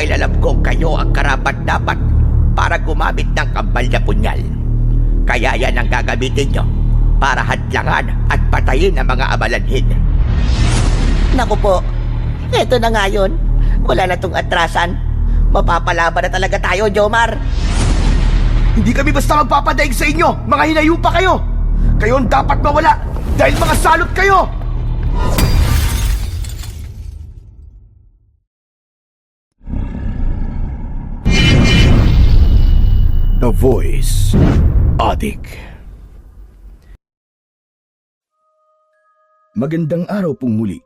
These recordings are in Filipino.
Dahil alam kong kayo ang karapat-dapat para gumamit ng kambal na punyal. Kaya yan ang gagamitin nyo para hadlangan at patayin ang mga amalanhin. Naku po, eto na nga yun. Wala na tong atrasan. Mapapalaban na talaga tayo, Jomar. Hindi kami basta magpapadaig sa inyo, mga hinayupa kayo. Kayo ang dapat mawala dahil mga salot kayo. The Voice Addict. Magandang araw pong muli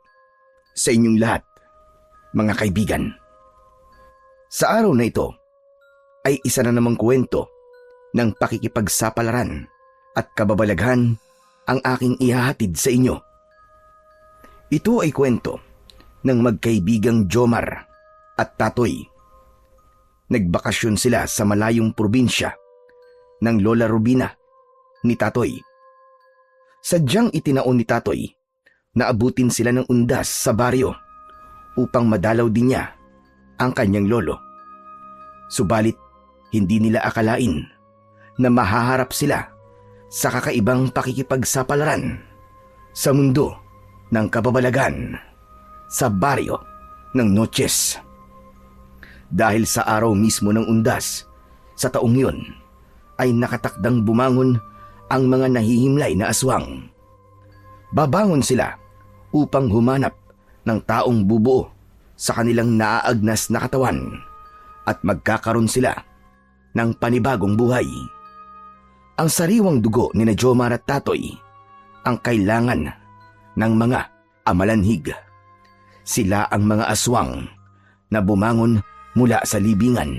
sa inyong lahat, mga kaibigan. Sa araw na ito ay isa na namang kwento ng pakikipagsapalaran at kababalaghan ang aking ihahatid sa inyo. Ito ay kwento ng magkaibigang Jomar at Tatoy. Nagbakasyon sila sa malayong probinsya ng Lola Rubina ni Tatoy. Sadyang itinaon ni Tatoy na abutin sila ng undas sa baryo upang madalaw din niya ang kanyang lolo. Subalit hindi nila akalain na mahaharap sila sa kakaibang pakikipagsapalaran sa mundo ng kababalagan sa baryo ng Noches. Dahil sa araw mismo ng undas sa taong yun ay nakatakdang bumangon ang mga nahihimlay na aswang. Babangon sila upang humanap ng taong bubuo sa kanilang naaagnas na katawan at magkakaroon sila ng panibagong buhay. Ang sariwang dugo ni na Jomar at Tatoy ang kailangan ng mga amalanhig. Sila ang mga aswang na bumangon mula sa libingan.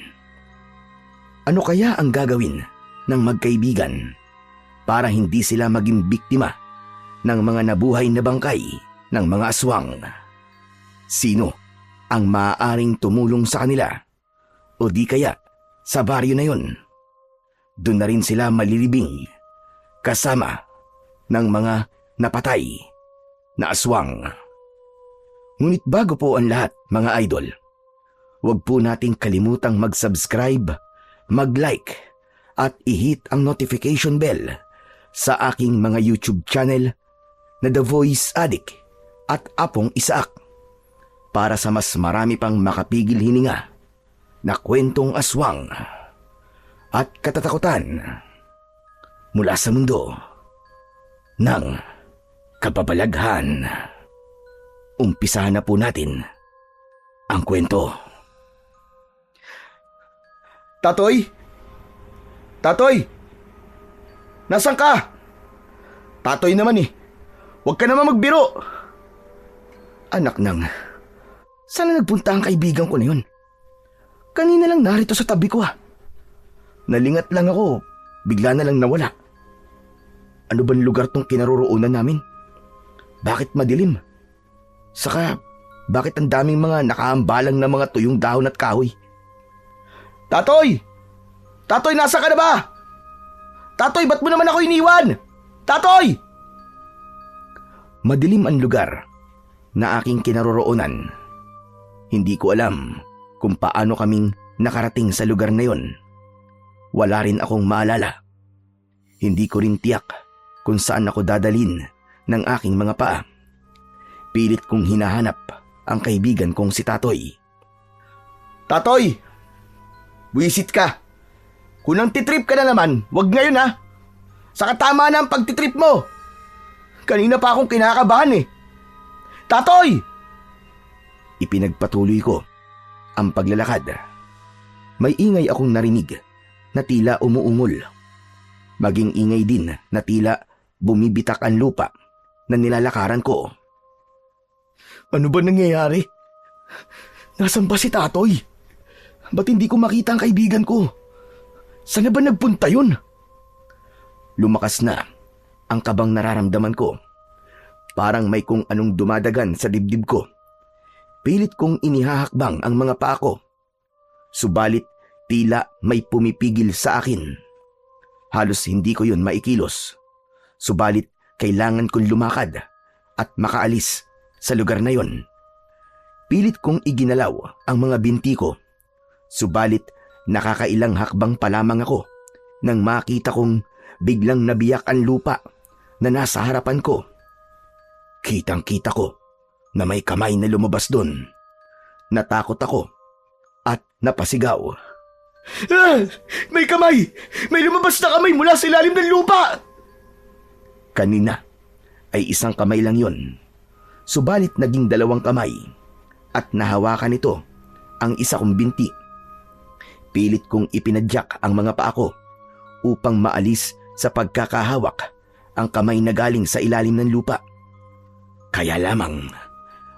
Ano kaya ang gagawin ng magkaibigan para hindi sila maging biktima ng mga nabuhay na bangkay ng mga aswang? Sino ang maaaring tumulong sa kanila? O di kaya sa baryo na yun? Doon na rin sila malilibing kasama ng mga napatay na aswang. Ngunit bago po ang lahat, mga idol, huwag po nating kalimutang mag-subscribe, mag-like, at i-hit ang notification bell sa aking mga YouTube channel na The Voice Addict at Apong Isaak para sa mas marami pang makapigil hininga na kwentong aswang at katatakutan mula sa mundo ng kababalaghan. Umpisahan na po natin ang kwento. Tatoy? Tatoy? Nasaan ka? Tatoy naman eh. Huwag ka naman magbiro. Anak nang, saan na nagpunta ang kaibigan ko na yun? Kanina lang narito sa tabi ko Nalingat lang ako, bigla na lang nawala. Ano bang lugar tong kinaroroonan namin? Bakit madilim? Saka, bakit ang daming mga nakaambalang na mga tuyong dahon at kahoy? Tatoy! Tatoy, nasa ka na ba? Tatoy, ba't mo naman ako iniwan? Tatoy! Madilim ang lugar na aking kinaroroonan. Hindi ko alam kung paano kaming nakarating sa lugar na yon. Wala rin akong maalala. Hindi ko rin tiyak kung saan ako dadalin ng aking mga paa. Pilit kong hinahanap ang kaibigan kong si Tatoy. Tatoy! Buisit ka. Kung nang titrip ka na naman, wag ngayon Saka tama na ang pagtitrip mo. Kanina pa akong kinakabahan Tatoy! Ipinagpatuloy ko ang paglalakad. May ingay akong narinig na tila umuungol. Maging ingay din na tila bumibitak ang lupa na nilalakaran ko. Ano ba nangyayari? Nasaan ba si Tatoy? Ba't hindi ko makita ang kaibigan ko? Saan na ba nagpunta yun? Lumakas na ang kabang nararamdaman ko. Parang may kung anong dumadagan sa dibdib ko. Pilit kong inihahakbang ang mga paa ko. Subalit tila may pumipigil sa akin. Halos hindi ko yun maikilos. Subalit kailangan kong lumakad at makaalis sa lugar na yon. Pilit kong iginalaw ang mga binti ko Subalit nakakailang hakbang pa lamang ako nang makita kong biglang nabiyak ang lupa na nasa harapan ko. Kitang-kita ko na may kamay na lumabas doon. Natakot ako at napasigaw. Ah! May kamay! May lumabas na kamay mula sa ilalim ng lupa! Kanina ay isang kamay lang yon. Subalit naging 2 kamay at nahawakan nito ang isa kong binti. Pilit kong ipinadyak ang mga paa ko upang maalis sa pagkakahawak ang kamay na galing sa ilalim ng lupa. Kaya lamang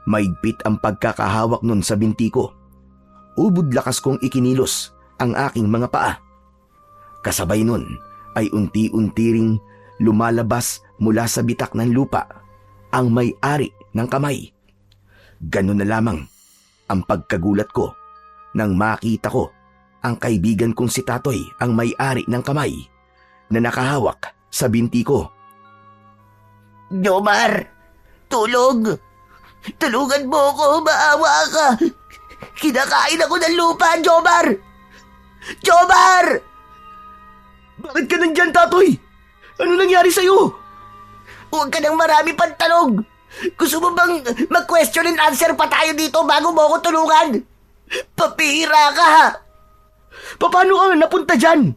maigpit ang pagkakahawak nun sa binti ko. Ubod lakas kong ikinilos ang aking mga paa. Kasabay nun ay unti-unti ring lumalabas mula sa bitak ng lupa ang may-ari ng kamay. Ganun na lamang ang pagkagulat ko nang makita ko ang kaibigan kong si Tatoy ang may-ari ng kamay na nakahawak sa binti ko. Jomar! Tulog! Tulungan mo ako! Maawa ka! Kinakain ako ng lupa, Jomar! Jomar! Bakit ka nandyan, Tatoy? Ano nangyari sa'yo? Huwag ka nang marami pantalog! Gusto mo bang mag-question and answer pa tayo dito bago mo ako tulungan? Papihira ka! Paano ka napunta dyan?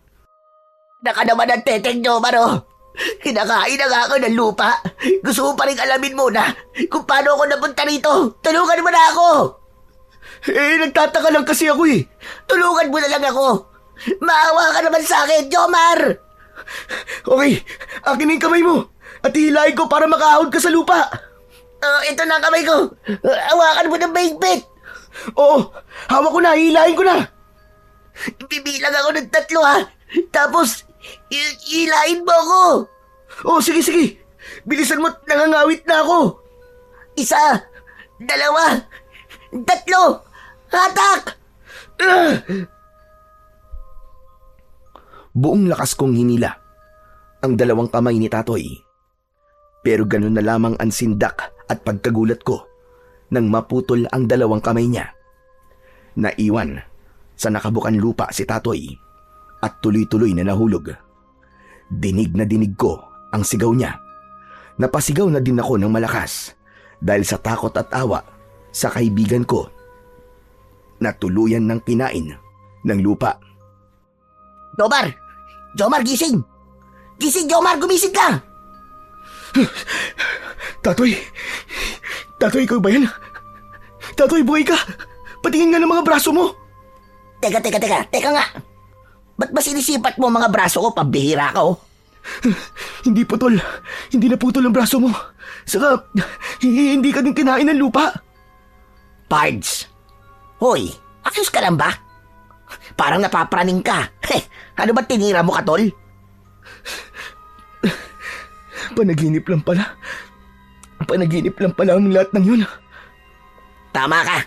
Naka naman ang teteng, Jomar, oh. Kinakain na nga ako ng lupa. Gusto mo pa rin alamin muna kung paano ako napunta rito. Tulungan mo na ako! Nagtataka lang kasi ako eh. Tulungan mo na lang ako! Maawa ka naman sa akin, Jomar! Okay, akin na yung kamay mo at hihilahin ko para makaahon ka sa lupa. Ito na ang kamay ko. Hawakan mo ng mahigpit. Oo, hawak ko na, hihilahin ko na. Bibilang ako ng 3, ha? Tapos, hilahin mo ako. Oh, sige, sige. Bilisan mo, nangangawit na ako. 1, 2, 3, hatak! Buong lakas kong hinila ang 2 kamay ni Tatoy. Pero ganun na lamang ang sindak at pagkagulat ko nang maputol ang 2 kamay niya. Naiwan sa nakabukan lupa si Tatoy at tuloy-tuloy na nahulog. Dinig na dinig ko ang sigaw niya. Napasigaw na din ako ng malakas dahil sa takot at awa sa kaibigan ko na tuluyan ng kinain ng lupa. Jomar! Jomar, gising! Gising, Jomar! Gumising ka! Tatoy! Tatoy, ikaw ba yan? Tatoy, buhay ka! Patingin nga ng mga braso mo! Teka nga! Ba't ba sinisipat mo mga braso ko? Pambihira ka, oh! Hindi putol. Hindi na putol ang braso mo. Saka, hindi ka din kinain ng lupa. Pards! Hoy, ayos ka lang ba? Parang napapraning ka. Ano ba tinira mo, Katol? Panaginip lang pala. Panaginip lang pala ang lahat ng yun. Tama ka.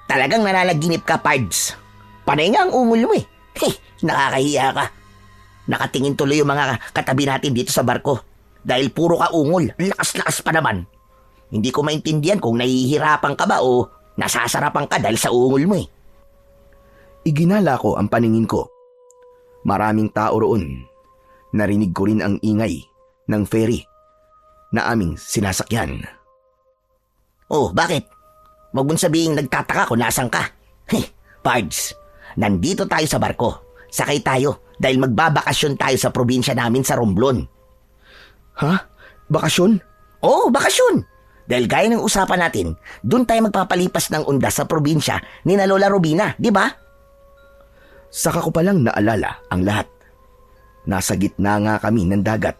Talagang nananaginip ka, Pards. Panay nga ang ungol mo eh. Nakakahiya ka. Nakatingin tuloy yung mga katabi natin dito sa barko. Dahil puro ka ungol. Lakas-lakas pa naman. Hindi ko maintindihan kung nahihirapan ka ba o nasasarapan ka dahil sa ungol mo eh. Iginala ko ang paningin ko. Maraming tao roon. Narinig ko rin ang ingay ng ferry na aming sinasakyan. Oh, bakit? Huwag mong sabihin nagtataka kung nasan ka. Pards, nandito tayo sa barko. Sakay tayo dahil magbabakasyon tayo sa probinsya namin sa Romblon. Ha? Bakasyon? Oo, bakasyon. Dahil gaya ng usapan natin, doon tayo magpapalipas ng undas sa probinsya ni na Lola Robina, di ba? Saka ko palang naalala ang lahat. Nasa gitna nga kami ng dagat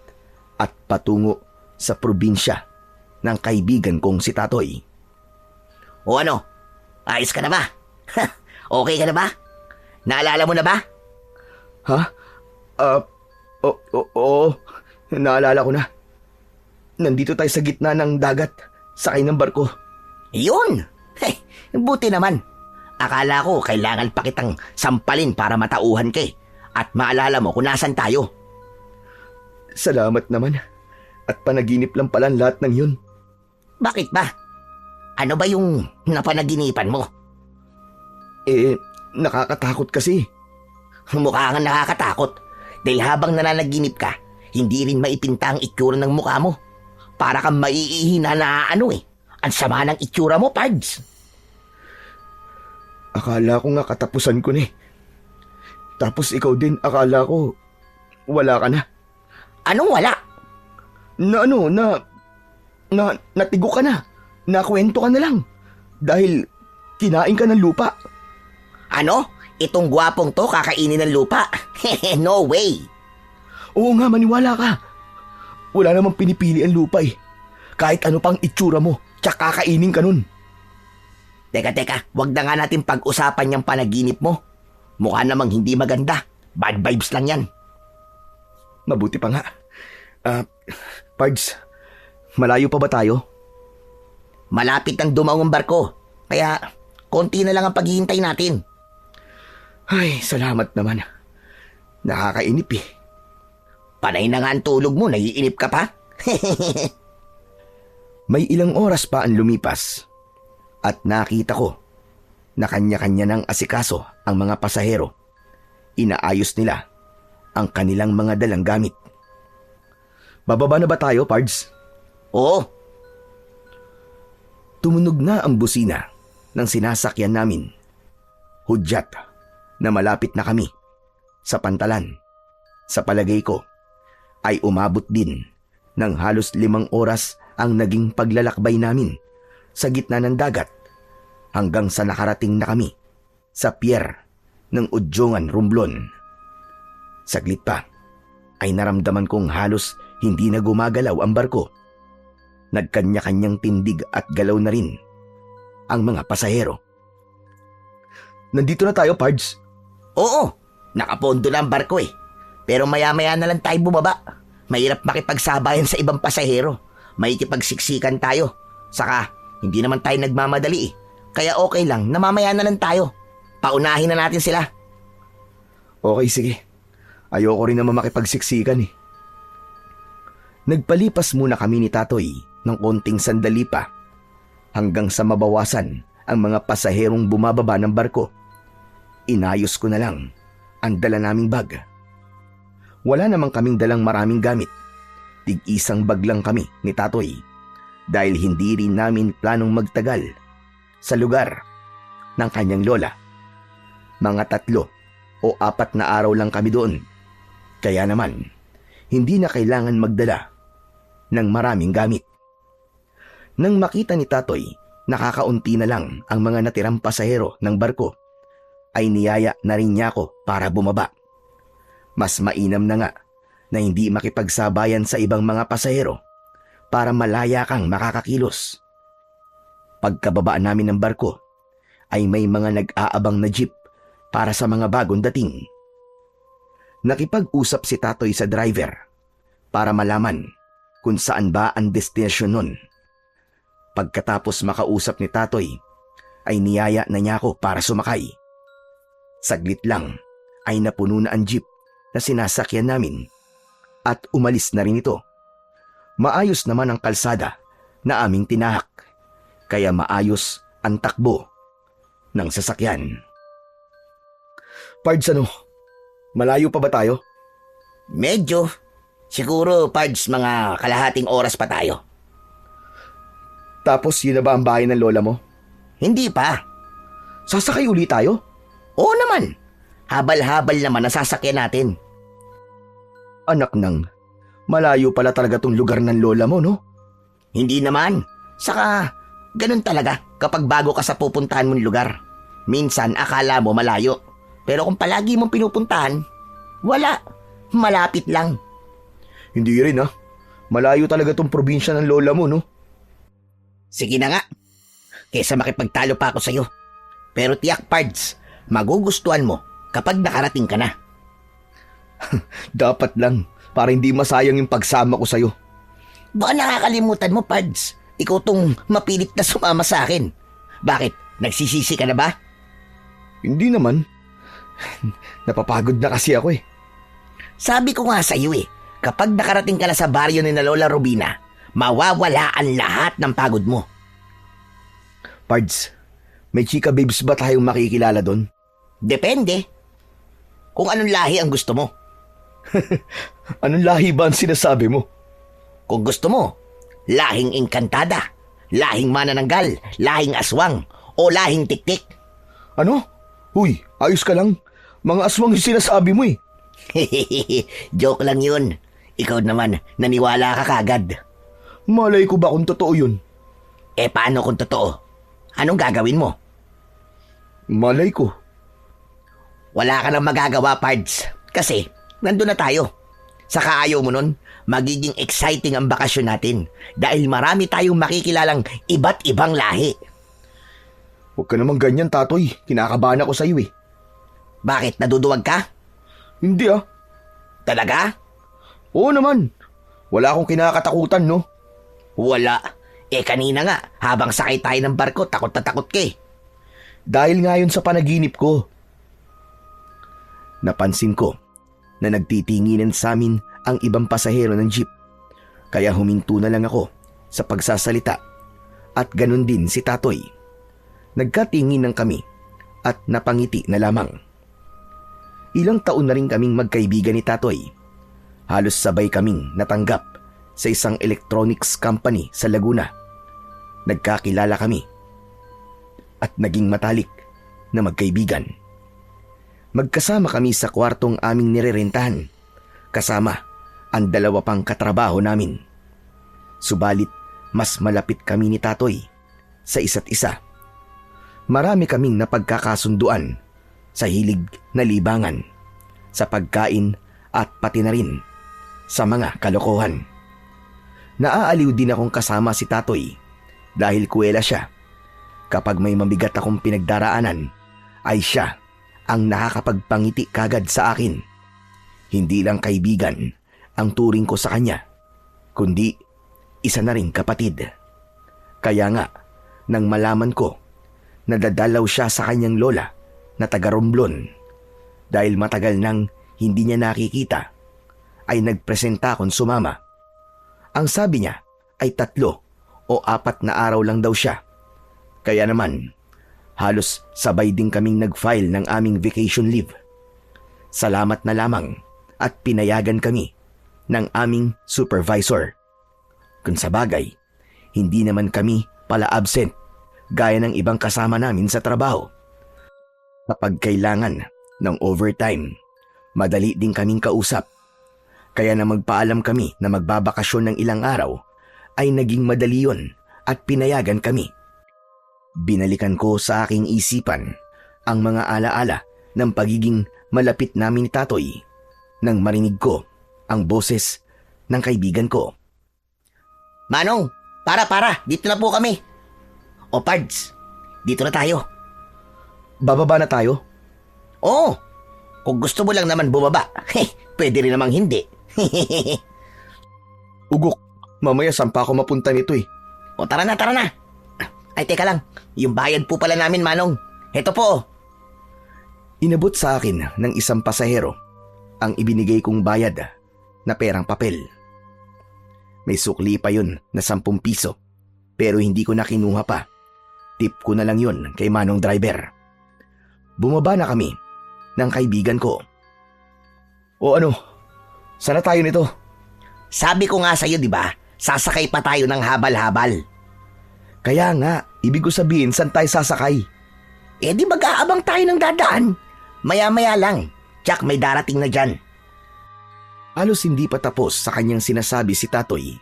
at patungo sa probinsya ng kaibigan kong si Tatoy. O ano? Ayos ka na ba? Okay ka na ba? Naalala mo na ba? Ha? Oo. Naalala ko na. Nandito tayo sa gitna ng dagat, sakay ng barko. Yun! Buti naman. Akala ko kailangan pa kitang sampalin para matauhan ka at maalala mo kung nasan tayo. Salamat naman. At panaginip lang pala ang lahat ng yun. Bakit ba? Ano ba yung napanaginipan mo? nakakatakot kasi. Mukha kang nakakatakot. Dahil habang nananaginip ka, hindi rin maipinta ang itsura ng mukha mo. Para kang maiihina na ano eh. Ang sama ng itsura mo, Pards. Akala ko nga katapusan ko na eh. Tapos ikaw din, akala ko wala ka na. Anong wala? Natigo ka na. Nakwento ka na lang. Dahil kinain ka ng lupa. Ano? Itong gwapong to kakainin ng lupa? No way! Oo nga, maniwala ka. Wala namang pinipili ang lupa eh. Kahit ano pang itsura mo, tsaka kakainin ka nun. Teka, wag na nga natin pag-usapan yung panaginip mo. Mukha namang hindi maganda. Bad vibes lang yan. Mabuti pa nga. Pards, malayo pa ba tayo? Malapit ang dumawang barko. Kaya, konti na lang ang paghihintay natin. Ay, salamat naman. Nakakainip eh. Panay na nga ang tulog mo, naiinip ka pa? May ilang oras pa ang lumipas at nakita ko na kanya-kanya ng asikaso ang mga pasahero. Inaayos nila ang kanilang mga dalang gamit. Bababa na ba tayo, Pards? Oo. Tumunog na ang busina ng sinasakyan namin. Hudyat na malapit na kami sa pantalan. Sa palagay ko ay umabot din ng halos 5 oras ang naging paglalakbay namin sa gitna ng dagat hanggang sa nakarating na kami sa pier ng Udjongan, Romblon. Saglit pa ay naramdaman kong halos hindi na gumagalaw ang barko. Nagkanya-kanyang tindig at galaw na rin ang mga pasahero. Nandito na tayo, Pards. Oo, nakapondo na ang barko eh. Pero maya-maya na lang tayo bumaba. Mahirap makipagsabayan sa ibang pasahero. Makikipagsiksikan tayo. Saka, hindi naman tayo nagmamadali eh. Kaya okay lang, namamaya na lang tayo. Paunahin na natin sila. Okay, sige. Ayoko rin naman makipagsiksikan eh. Nagpalipas muna kami ni Tatoy ng konting sandali pa hanggang sa mabawasan ang mga pasaherong bumababa ng barko. Inayos ko na lang ang dala naming bag. Wala namang kaming dalang maraming gamit. Tig-isang bag lang kami ni Tatoy dahil hindi rin namin planong magtagal sa lugar ng kanyang lola. Mga 3 o 4 na araw lang kami doon. Kaya naman, hindi na kailangan magdala ng maraming gamit. Nang makita ni Tatoy nakakaunti na lang ang mga natirang pasahero ng barko, ay niyaya na rin niya ako para bumaba. Mas mainam na nga na hindi makipagsabayan sa ibang mga pasahero para malaya kang makakakilos. Pagkababa namin ng barko, ay may mga nag-aabang na jeep para sa mga bagong dating. Nakipag-usap si Tatoy sa driver para malaman kung saan ba ang destinasyon nun. Pagkatapos makausap ni Tatoy, ay niyaya na niya ako para sumakay. Saglit lang ay napuno na ang jeep na sinasakyan namin at umalis na rin ito. Maayos naman ang kalsada na aming tinahak, kaya maayos ang takbo ng sasakyan. Pards, malayo pa ba tayo? Medyo. Siguro, Pards, mga kalahating oras pa tayo. Tapos yun na ba ang bahay ng lola mo? Hindi pa. Sasakay uli tayo? Oo naman. Habal-habal naman ang sasakyan natin. Anak nang, malayo pala talaga tong lugar ng lola mo, no? Hindi naman. Saka, ganun talaga kapag bago ka sa pupuntahan mong lugar. Minsan akala mo malayo. Pero kung palagi mong pinupuntahan, wala. Malapit lang. Hindi rin ah. Malayo talaga tong probinsya ng lola mo, no? Sige na nga. Kesa makipagtalo pa ako sa'yo. Pero tiyak, Pards, magugustuhan mo kapag nakarating ka na. Dapat lang, para hindi masayang yung pagsama ko sa'yo. Baka nakakalimutan mo, Pards. Ikaw tong mapilit na sumama sa akin. Bakit? Nagsisisi ka na ba? Hindi naman. Napapagod na kasi ako eh. Sabi ko nga sa'yo eh, kapag nakarating ka na sa baryo ni na Lola Robina, mawawala ang lahat ng pagod mo. Pards, may chika babes ba tayong makikilala doon? Depende. Kung anong lahi ang gusto mo. Anong lahi ba ang sinasabi mo? Kung gusto mo, lahing engkantada, lahing manananggal, lahing aswang, o lahing tiktik. Ano? Huy, ayos ka lang. Mga aswang yung sinasabi mo eh. Joke lang yun. Ikaw naman, naniwala ka kagad. Malay ko ba kung totoo yun? Eh paano kung totoo? Anong gagawin mo? Malay ko. Wala ka nang magagawa, Pards. Kasi, nandun na tayo. Saka ayaw mo nun, magiging exciting ang bakasyon natin dahil marami tayong makikilalang iba't ibang lahi. Huwag ka naman ganyan, Tatoy. Kinakabahan ako sa'yo eh. Bakit, naduduwag ka? Hindi ah. Talaga? Oo naman. Wala akong kinakatakutan, no? Wala. Eh kanina nga, habang sakay tayo ng barko, takot na takot ka eh. Dahil nga yun sa panaginip ko. Napansin ko na nagtitinginan sa amin ang ibang pasahero ng jeep. Kaya huminto na lang ako sa pagsasalita. At ganun din si Tatoy. Nagkatinginan kami at napangiti na lamang. Ilang taon na rin kaming magkaibigan ni Tatoy. Halos sabay kaming natanggap sa isang electronics company sa Laguna. Nagkakilala kami at naging matalik na magkaibigan. Magkasama kami sa kwartong aming nirerentahan, kasama ang dalawa pang katrabaho namin. Subalit mas malapit kami ni Tatoy sa isa't isa. Marami kaming napagkakasunduan sa hilig na libangan, sa pagkain at pati na rin sa mga kalokohan. Naaaliw din akong kasama si Tatoy dahil kuwela siya. Kapag may mabigat akong pinagdaraanan, ay siya ang nakakapagpangiti kagad sa akin. Hindi lang kaibigan ang turing ko sa kanya, kundi isa na ring kapatid. Kaya nga, nang malaman ko, nadadalaw siya sa kanyang lola na taga Romblon. Dahil matagal nang hindi niya nakikita, ay nagpresenta akong sumama. Ang sabi niya ay 3 o 4 na araw lang daw siya. Kaya naman, halos sabay din kaming nag-file ng aming vacation leave. Salamat na lamang at pinayagan kami ng aming supervisor. Kung sa bagay, hindi naman kami pala absent gaya ng ibang kasama namin sa trabaho. Kapag kailangan ng overtime, madali din kaming kausap. Kaya na magpaalam kami na magbabakasyon ng ilang araw, ay naging madali yun at pinayagan kami. Binalikan ko sa aking isipan ang mga alaala ng pagiging malapit namin ni Tatoy nang marinig ko ang boses ng kaibigan ko. Manong, para, dito na po kami. O Pards, dito na tayo. Bababa na tayo? Oo, kung gusto mo lang naman bumaba, pwede rin namang hindi. Ugok, mamaya saan pa ako mapunta nito eh. O tara na. Ay teka lang, yung bayad po pala namin, Manong. Heto po. Inabot sa akin ng isang pasahero ang ibinigay kong bayad na perang papel. May sukli pa yun na 10 piso, pero hindi ko na kinuha pa. Tip ko na lang yun kay Manong driver. Bumaba na kami ng kaibigan ko. O ano, sana tayo nito? Sabi ko nga sa'yo, di ba? Sasakay pa tayo ng habal-habal. Kaya nga, ibig ko sabihin saan tayo sasakay? Eh di mag-aabang tayo ng dadaan. Maya-maya lang, tsak may darating na dyan. Halos hindi pa tapos sa kanyang sinasabi si Tatoy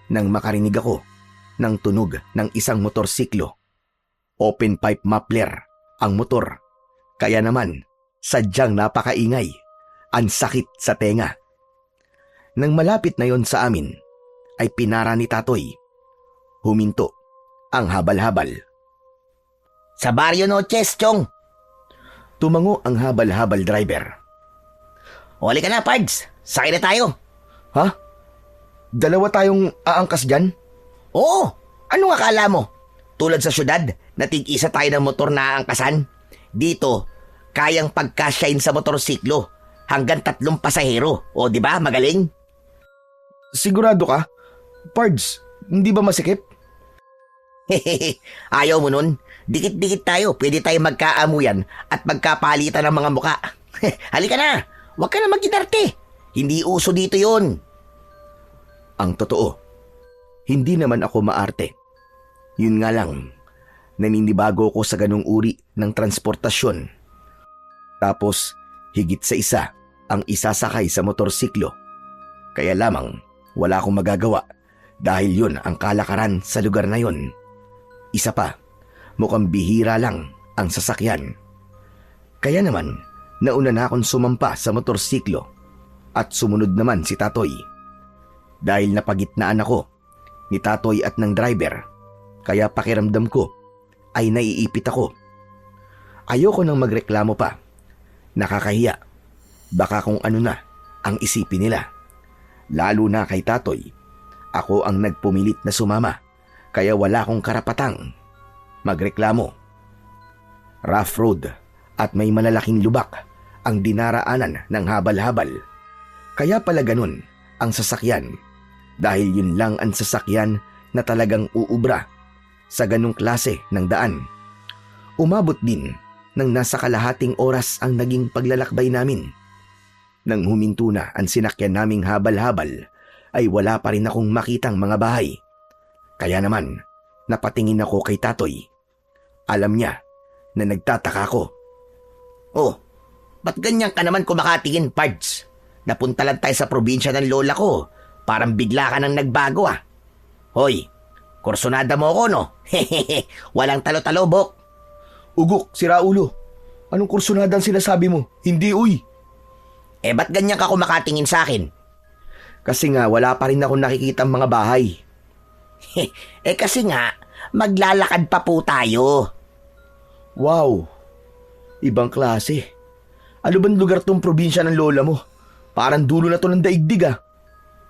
nang makarinig ako ng tunog ng isang motorsiklo. Open pipe muffler ang motor. Kaya naman, sadyang napakaingay. Ang sakit sa tenga. Nang malapit na yon sa amin, ay pinara ni Tatoy. Huminto ang habal-habal. Sa Barrio Noches, Chong. Tumango ang habal-habal driver. Huli ka na, Pards. Sakay na tayo. Ha? Dalawa tayong aangkas dyan? Oo. Ano akala mo? Tulad sa syudad, natig-isa tayo ng motor na aangkasan. Dito, kayang pagkasyain sa motorsiklo hanggang 3 pasahero. O di ba magaling? Sigurado ka? Pards, hindi ba masikip? Ayaw mo nun? Dikit-dikit tayo, pwede tayo magkaamuyan at magkapalitan ng mga muka. Halika na, huwag ka na mag-inarte. Hindi uso dito yon. Ang totoo, hindi naman ako maarte. Yun nga lang, naninibago ko sa ganung uri ng transportasyon. Tapos, higit sa isa ang isasakay sa motorsiklo. Kaya lamang, wala akong magagawa dahil yun ang kalakaran sa lugar na yun. Isa pa, mukhang bihira lang ang sasakyan. Kaya naman, nauna na akong sumampa sa motorsiklo at sumunod naman si Tatoy. Dahil napagitnaan ako ni Tatoy at ng driver, kaya pakiramdam ko ay naiipit ako. Ayoko nang magreklamo pa. Nakakahiya. Baka kung ano na ang isipin nila. Lalo na kay Tatoy. Ako ang nagpumilit na sumama, kaya wala akong karapatang magreklamo. Rough road at may malalaking lubak ang dinaraanan ng habal-habal. Kaya pala ganun ang sasakyan dahil yun lang ang sasakyan na talagang uubra sa ganung klase ng daan. Umabot din ng nasa kalahating oras ang naging paglalakbay namin. Nang huminto na ang sinakyan naming habal-habal, ay wala pa rin akong makitang mga bahay. Kaya naman, napatingin ako kay Tatoy. Alam niya na nagtataka ko. Oh, ba't ganyan ka naman kumakatingin, Pards? Napunta lang tayo sa probinsya ng lola ko. Parang bigla ka nang nagbago ah. Hoy, kursunada mo ako no? Hehehe, walang talo-talo, Bok. Ugok, sira ulo. Anong kursunadang sinasabi mo? Hindi, uy. Eh, ba't ganyan ka kumakatingin sa akin? Kasi nga, wala pa rin akong nakikitang mga bahay. Eh, kasi nga, maglalakad pa po tayo. Wow, ibang klase. Ano bang lugar tong probinsya ng lola mo? Parang dulo na to ng daigdig ah.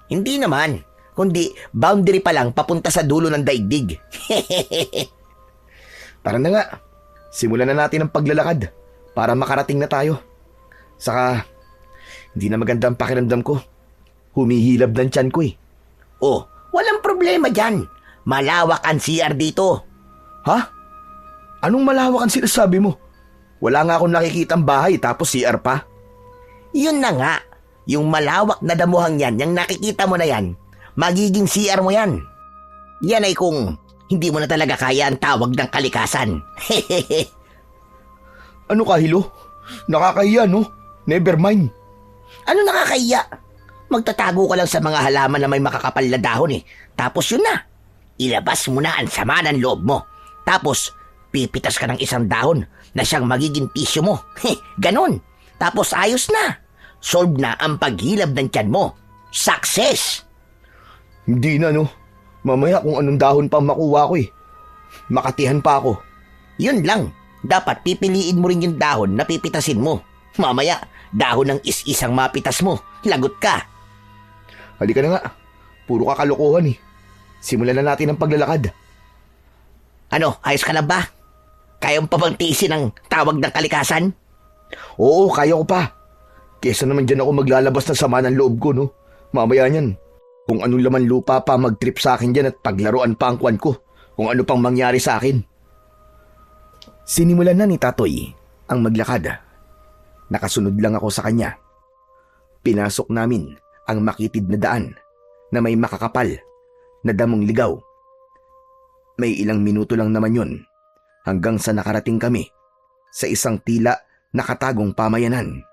Hindi naman, kundi boundary pa lang papunta sa dulo ng daigdig. Tara na nga, simulan na natin ang paglalakad para makarating na tayo. Saka, hindi na maganda ang pakiramdam ko. Humihilab ng tiyan ko eh. Oh, walang problema dyan. Malawak ang CR dito. Ha? Anong malawak ang sinasabi mo? Wala nga akong nakikitang bahay tapos CR pa. Yun na nga, yung malawak na damuhang yan, yung nakikita mo na yan, magiging CR mo yan. Yan ay kung hindi mo na talaga kaya ang tawag ng kalikasan. Ano ka, Hilo? Nakakahiya, no? Never mind. Ano nakakahiya? Magtatago ka lang sa mga halaman na may makakapal na dahon eh. Tapos yun na. Ilabas mo na ang sama ng loob mo. Tapos, pipitas ka ng isang dahon na siyang magiging tissue mo. Ganon. Tapos ayos na. Solve na ang paghilab ng tiyan mo. Success! Hindi na, no? Mamaya kung anong dahon pa makuha ko eh. Makatihan pa ako. Yun lang. Dapat pipiliin mo rin yung dahon na pipitasin mo. Mamaya, dahon ng is-isang mapitas mo. Lagot ka. Halika na nga. Puro ka kalokohan eh. Simulan na natin ang paglalakad. Ano, ayos ka na ba? Kaya mo pa bang tiisin ang tawag ng kalikasan? Oo, kaya ko pa. Kesa naman dyan ako maglalabas ng sama ng loob ko, no? Mamaya niyan, kung anong laman lupa pa mag-trip sa akin dyan at paglaruan pa ang kwan ko. Kung ano pang mangyari sa akin. Sinimulan na ni Tatoy ang maglakad. Nakasunod lang ako sa kanya. Pinasok namin ang makitid na daan na may makakapal na damong ligaw. May ilang minuto lang naman yun hanggang sa nakarating kami sa isang tila nakatagong pamayanan.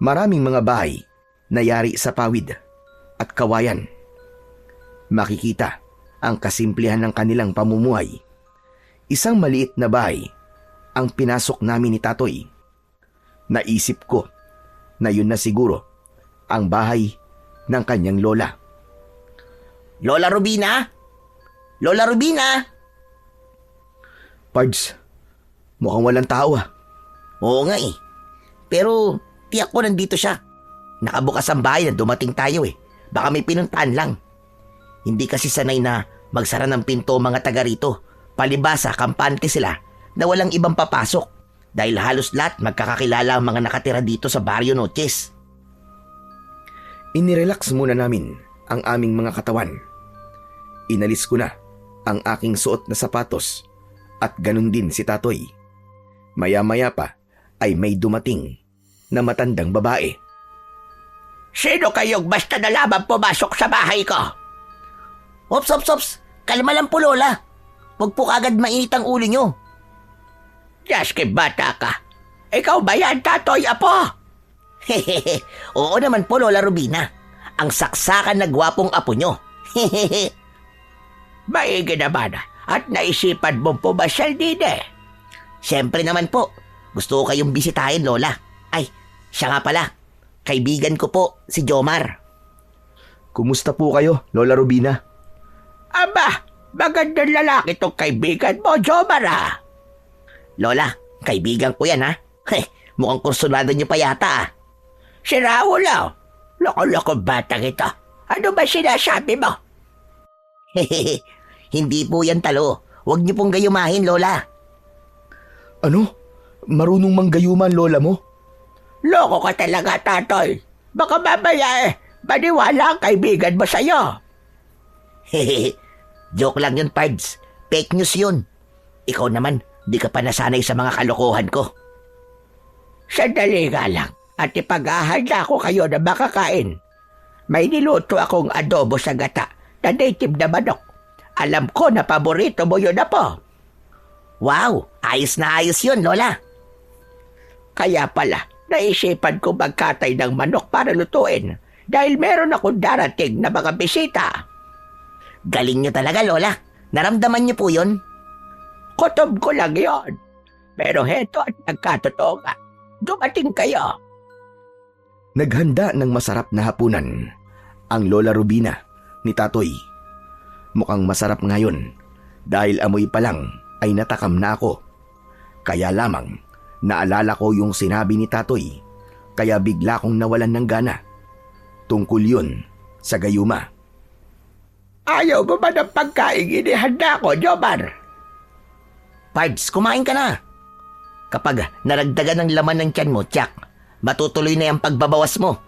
Maraming mga bahay na yari sa pawid at kawayan. Makikita ang kasimplihan ng kanilang pamumuhay. Isang maliit na bahay ang pinasok namin ni Tatoy. Naisip ko na yun na siguro ang bahay ng kanyang lola. Lola Rubina? Lola Rubina? Pards, mukhang walang tao ah. Oo nga eh. Pero tiyak ko nandito siya. Nakabukas ang bahay na dumating tayo eh. Baka may pinuntahan lang. Hindi kasi sanay na magsara ng pinto mga taga rito. Palibasa, kampante sila na walang ibang papasok. Dahil halos lahat magkakakilala ang mga nakatira dito sa Barrio Noches. Inirelax muna namin ang aming mga katawan. Inalis ko na ang aking suot na sapatos At ganun din si Tatoy. Maya-maya pa ay may dumating na matandang babae. Sino kayong basta na lamang pumasok sa bahay ko? Ops. Kalma lang po, Lola. Huwag po kagad mainit ang ulo nyo. Yaski bata ka. Ikaw ba yan, Tatoy Apo? Hehehe. Oo naman po, Lola Rubina. Ang saksakan na gwapong apo nyo. Hehehe. Maigi naman at naisipan mong pumasyal din eh. Siyempre naman po. Gusto ko kayong bisitahin, Lola. Ay, siya nga pala. Kaibigan ko po, si Jomar. Kumusta po kayo, Lola Rubina? Aba, magandang lalaki tong kaibigan mo, Jomar ah. Lola, kaibigan ko yan ha. Mukhang kursunado niyo pa yata ah. Si Raul ah. Loko-loko batang ito. Ano ba sinasabi mo? Hehehe. Hindi po yan talo. Huwag niyo pong gayumahin, Lola. Ano? Marunong manggayuman, Lola mo? Loko ka talaga, Tatoy. Baka mamaya maniwala ang kaibigan mo sa'yo. Hehehe. Joke lang yun, Pards. Fake news yun. Ikaw naman, di ka pa nasanay sa mga kalokohan ko. Sandali nga lang at ipag-ahanda ko kayo na makakain. May niluto akong adobo sa gata na native na manok. Alam ko na paborito mo yun na po. Wow, ayos na ayos yun, Lola. Kaya pala, naisipan ko magkatay ng manok para lutuin dahil meron akong darating na mga bisita. Galing niyo talaga, Lola. Naramdaman niyo po yun? Kutob ko lang yon. Pero heto at nagkatotoo nga. Dumating kayo. Naghanda ng masarap na hapunan ang Lola Rubina ni Tatoy. Mukhang masarap ngayon dahil amoy pa lang ay natakam na ako. Kaya lamang naalala ko yung sinabi ni Tatoy kaya bigla kong nawalan ng gana. Tungkol yun sa gayuma. Ayaw mo ba ng pagkain inihanda ko, Jomar? Pards, kumain ka na. Kapag naragdagan ng laman ng tiyan mo, Jack, matutuloy na yung pagbabawas mo.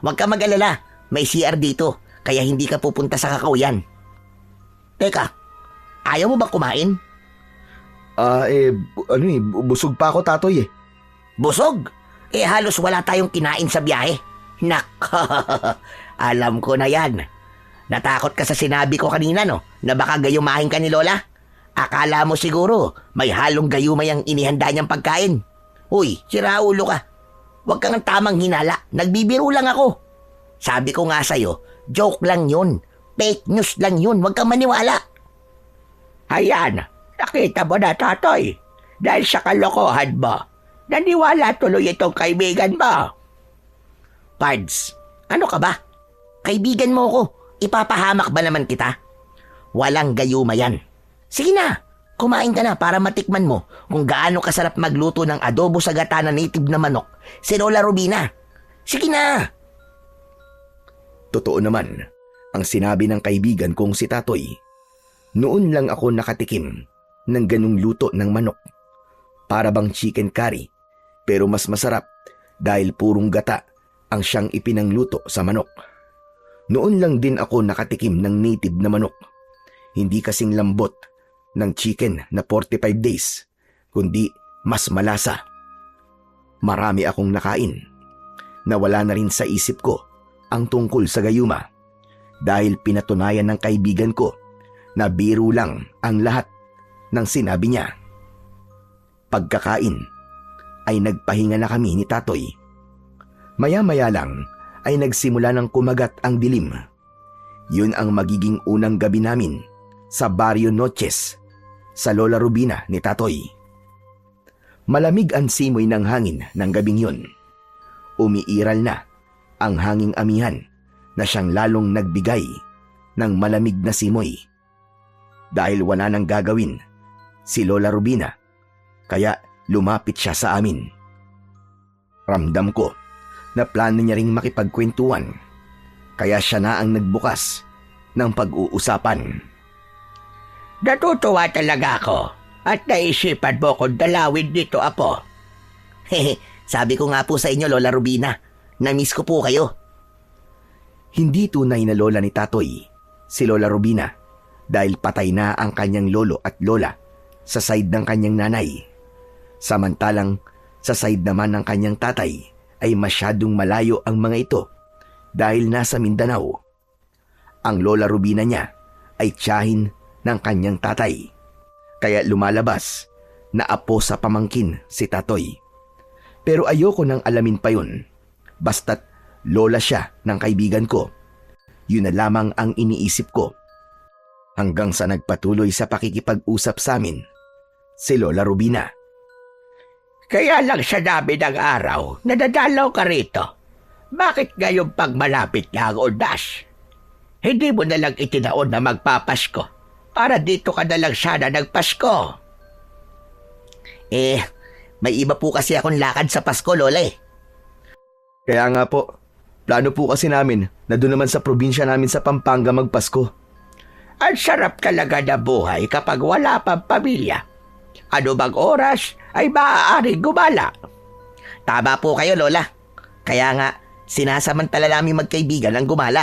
Huwag ka mag-alala. May CR dito, kaya hindi ka pupunta sa kakawayan. Teka, ayaw mo ba kumain? Busog pa ako, Tatoy eh. Busog? Halos wala tayong kinain sa biyahe. Nako, alam ko na yan. Natakot ka sa sinabi ko kanina, no? Na baka gayumahin ka ni Lola? Akala mo siguro may halong gayumay ang inihanda niyang pagkain. Uy, siraulo ka. Huwag kang tamang hinala. Nagbibiro lang ako. Sabi ko nga sa'yo, joke lang yun. Fake news lang yun. Huwag kang maniwala. Ayan, nakita mo na, Tatoy. Dahil sa kalokohan mo, naniwala tuloy itong kaibigan mo. Pards, ano ka ba? Kaibigan mo ko. Ipapahamak ba naman kita? Walang gayuma yan. Sige na, kumain ka na para matikman mo kung gaano kasarap magluto ng adobo sa gata na native na manok si Lola Rubina. Sige na! Totoo naman ang sinabi ng kaibigan kong si Tatoy. Noon lang ako nakatikim ng ganung luto ng manok. Para bang chicken curry, pero mas masarap dahil purong gata ang siyang ipinangluto sa manok. Noon lang din ako nakatikim ng native na manok. Hindi kasing lambot ng chicken na 45 days, kundi mas malasa. Marami akong nakain. Nawala na rin sa isip ko ang tungkol sa gayuma dahil pinatunayan ng kaibigan ko na biro lang ang lahat ng sinabi niya. Pagkakain ay nagpahinga na kami ni Tatoy. Maya-maya lang ay nagsimula ng kumagat ang dilim. Yun ang magiging unang gabi namin sa Barrio Noches sa Lola Rubina ni Tatoy. Malamig ang simoy ng hangin ng gabing yun. Umiiral na ang hanging amihan na siyang lalong nagbigay ng malamig na simoy. Dahil wala nang gagawin si Lola Rubina, kaya lumapit siya sa amin. Ramdam ko na plano niya ring makipagkwentuhan, kaya siya na ang nagbukas ng pag-uusapan. Natutuwa talaga ako at naisipan mo kung dalawin dito, Apo. Sabi ko nga po sa inyo, Lola Rubina, na-miss ko po kayo. Hindi tunay na lola ni Tatoy si Lola Rubina dahil patay na ang kanyang lolo at lola sa side ng kanyang nanay. Samantalang sa side naman ng kanyang tatay ay masyadong malayo ang mga ito dahil nasa Mindanao. Ang Lola Rubina niya ay tiyahin ng kanyang tatay, kaya lumalabas na apo sa pamangkin si Tatoy. Pero ayoko nang alamin pa yun, basta't lola siya ng kaibigan ko. Yun na lamang ang iniisip ko. Hanggang sa nagpatuloy sa pakikipag-usap sa amin si Lola Rubina. Kaya lang sa dami ng araw, nadadalaw ka rito. Bakit ngayon pag malapit na ang undas? Hindi mo nalang itinaon na magpapasko para dito ka nalang sana nagpasko. May iba po kasi akong lakad sa Pasko, Lola eh. Kaya nga po, plano po kasi namin na doon naman sa probinsya namin sa Pampanga magpasko. Ang sarap talaga na buhay kapag wala pang pamilya. Ano bang oras ay maaaring gumala. Tama po kayo, Lola. Kaya nga, sinasamantala namin magkaibigan ang gumala.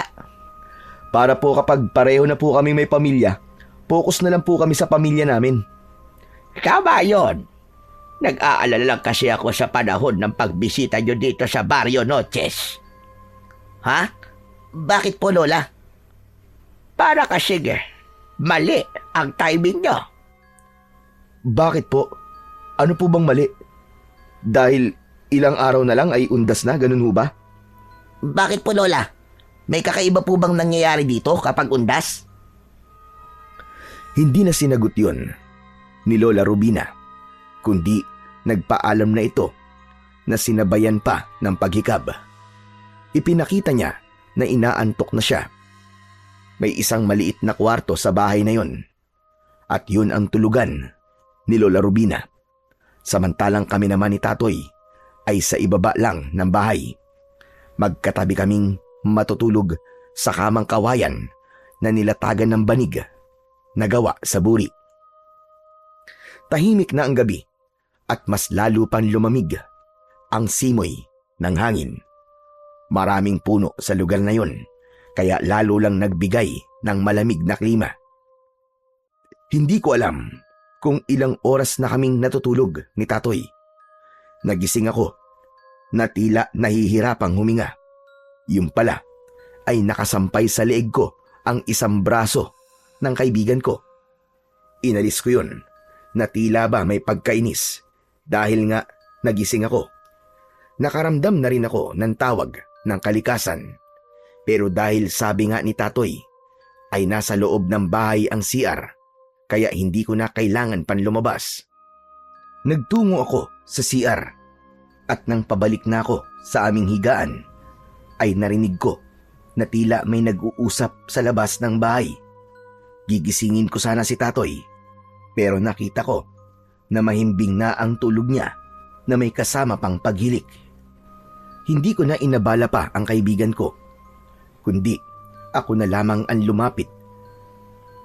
Para po kapag pareho na po kami may pamilya, focus na lang po kami sa pamilya namin. Tama yun. Nag-aalala lang kasi ako sa panahon ng pagbisita nyo dito sa Barrio Noches. Ha? Bakit po, Lola? Para kasi mali ang timing nyo. Bakit po? Ano po bang mali? Dahil ilang araw na lang ay undas na, ganun ho ba? Bakit po, Lola? May kakaiba po bang nangyayari dito kapag undas? Hindi na sinagot yun ni Lola Rubina, kundi nagpaalam na ito na sinabayan pa ng paghikab. Ipinakita niya na inaantok na siya. May isang maliit na kwarto sa bahay na yon, at yun ang tulugan ni Lola Rubina. Samantalang kami naman ni Tatoy ay sa ibaba lang ng bahay. Magkatabi kaming matutulog sa kamang kawayan na nilatagan ng banig na gawa sa buri. Tahimik na ang gabi at mas lalo pang lumamig ang simoy ng hangin. Maraming puno sa lugar na yon, kaya lalo lang nagbigay ng malamig na klima. Hindi ko alam kung ilang oras na kaming natutulog ni Tatoy. Nagising ako na tila nahihirapang huminga. Yung pala ay nakasampay sa leeg ko ang isang braso ng kaibigan ko. Inalis ko yun na tila ba may pagkainis dahil nga nagising ako. Nakaramdam na rin ako ng tawag ng kalikasan, pero dahil sabi nga ni Tatoy ay nasa loob ng bahay ang CR, kaya hindi ko na kailangan pan lumabas. Nagtungo ako sa CR at nang pabalik na ako sa aming higaan ay narinig ko na tila may nag-uusap sa labas ng bahay. Gigisingin ko sana si Tatoy, pero nakita ko na mahimbing na ang tulog niya na may kasama pang paghilik. Hindi ko na inabala pa ang kaibigan ko, kundi ako na lamang ang lumapit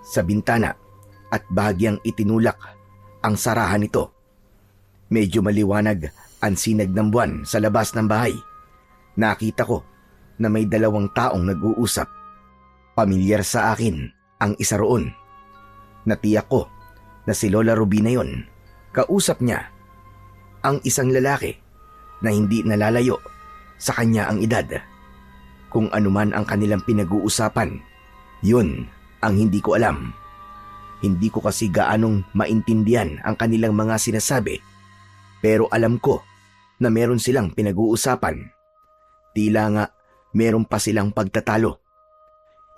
sa bintana at bahagyang itinulak ang sarahan nito. Medyo maliwanag ang sinag ng buwan sa labas ng bahay. Nakita ko na may dalawang taong nag-uusap. Pamilyar sa akin ang isa roon. Natiyak ko na si Lola Rubina yon. Kausap niya ang isang lalaki na hindi nalalayo sa kanya ang edad. Kung anuman ang kanilang pinag-uusapan, yun ang hindi ko alam. Hindi ko kasi gaanong maintindihan ang kanilang mga sinasabi, pero alam ko na meron silang pinag-uusapan. Tila nga meron pa silang pagtatalo.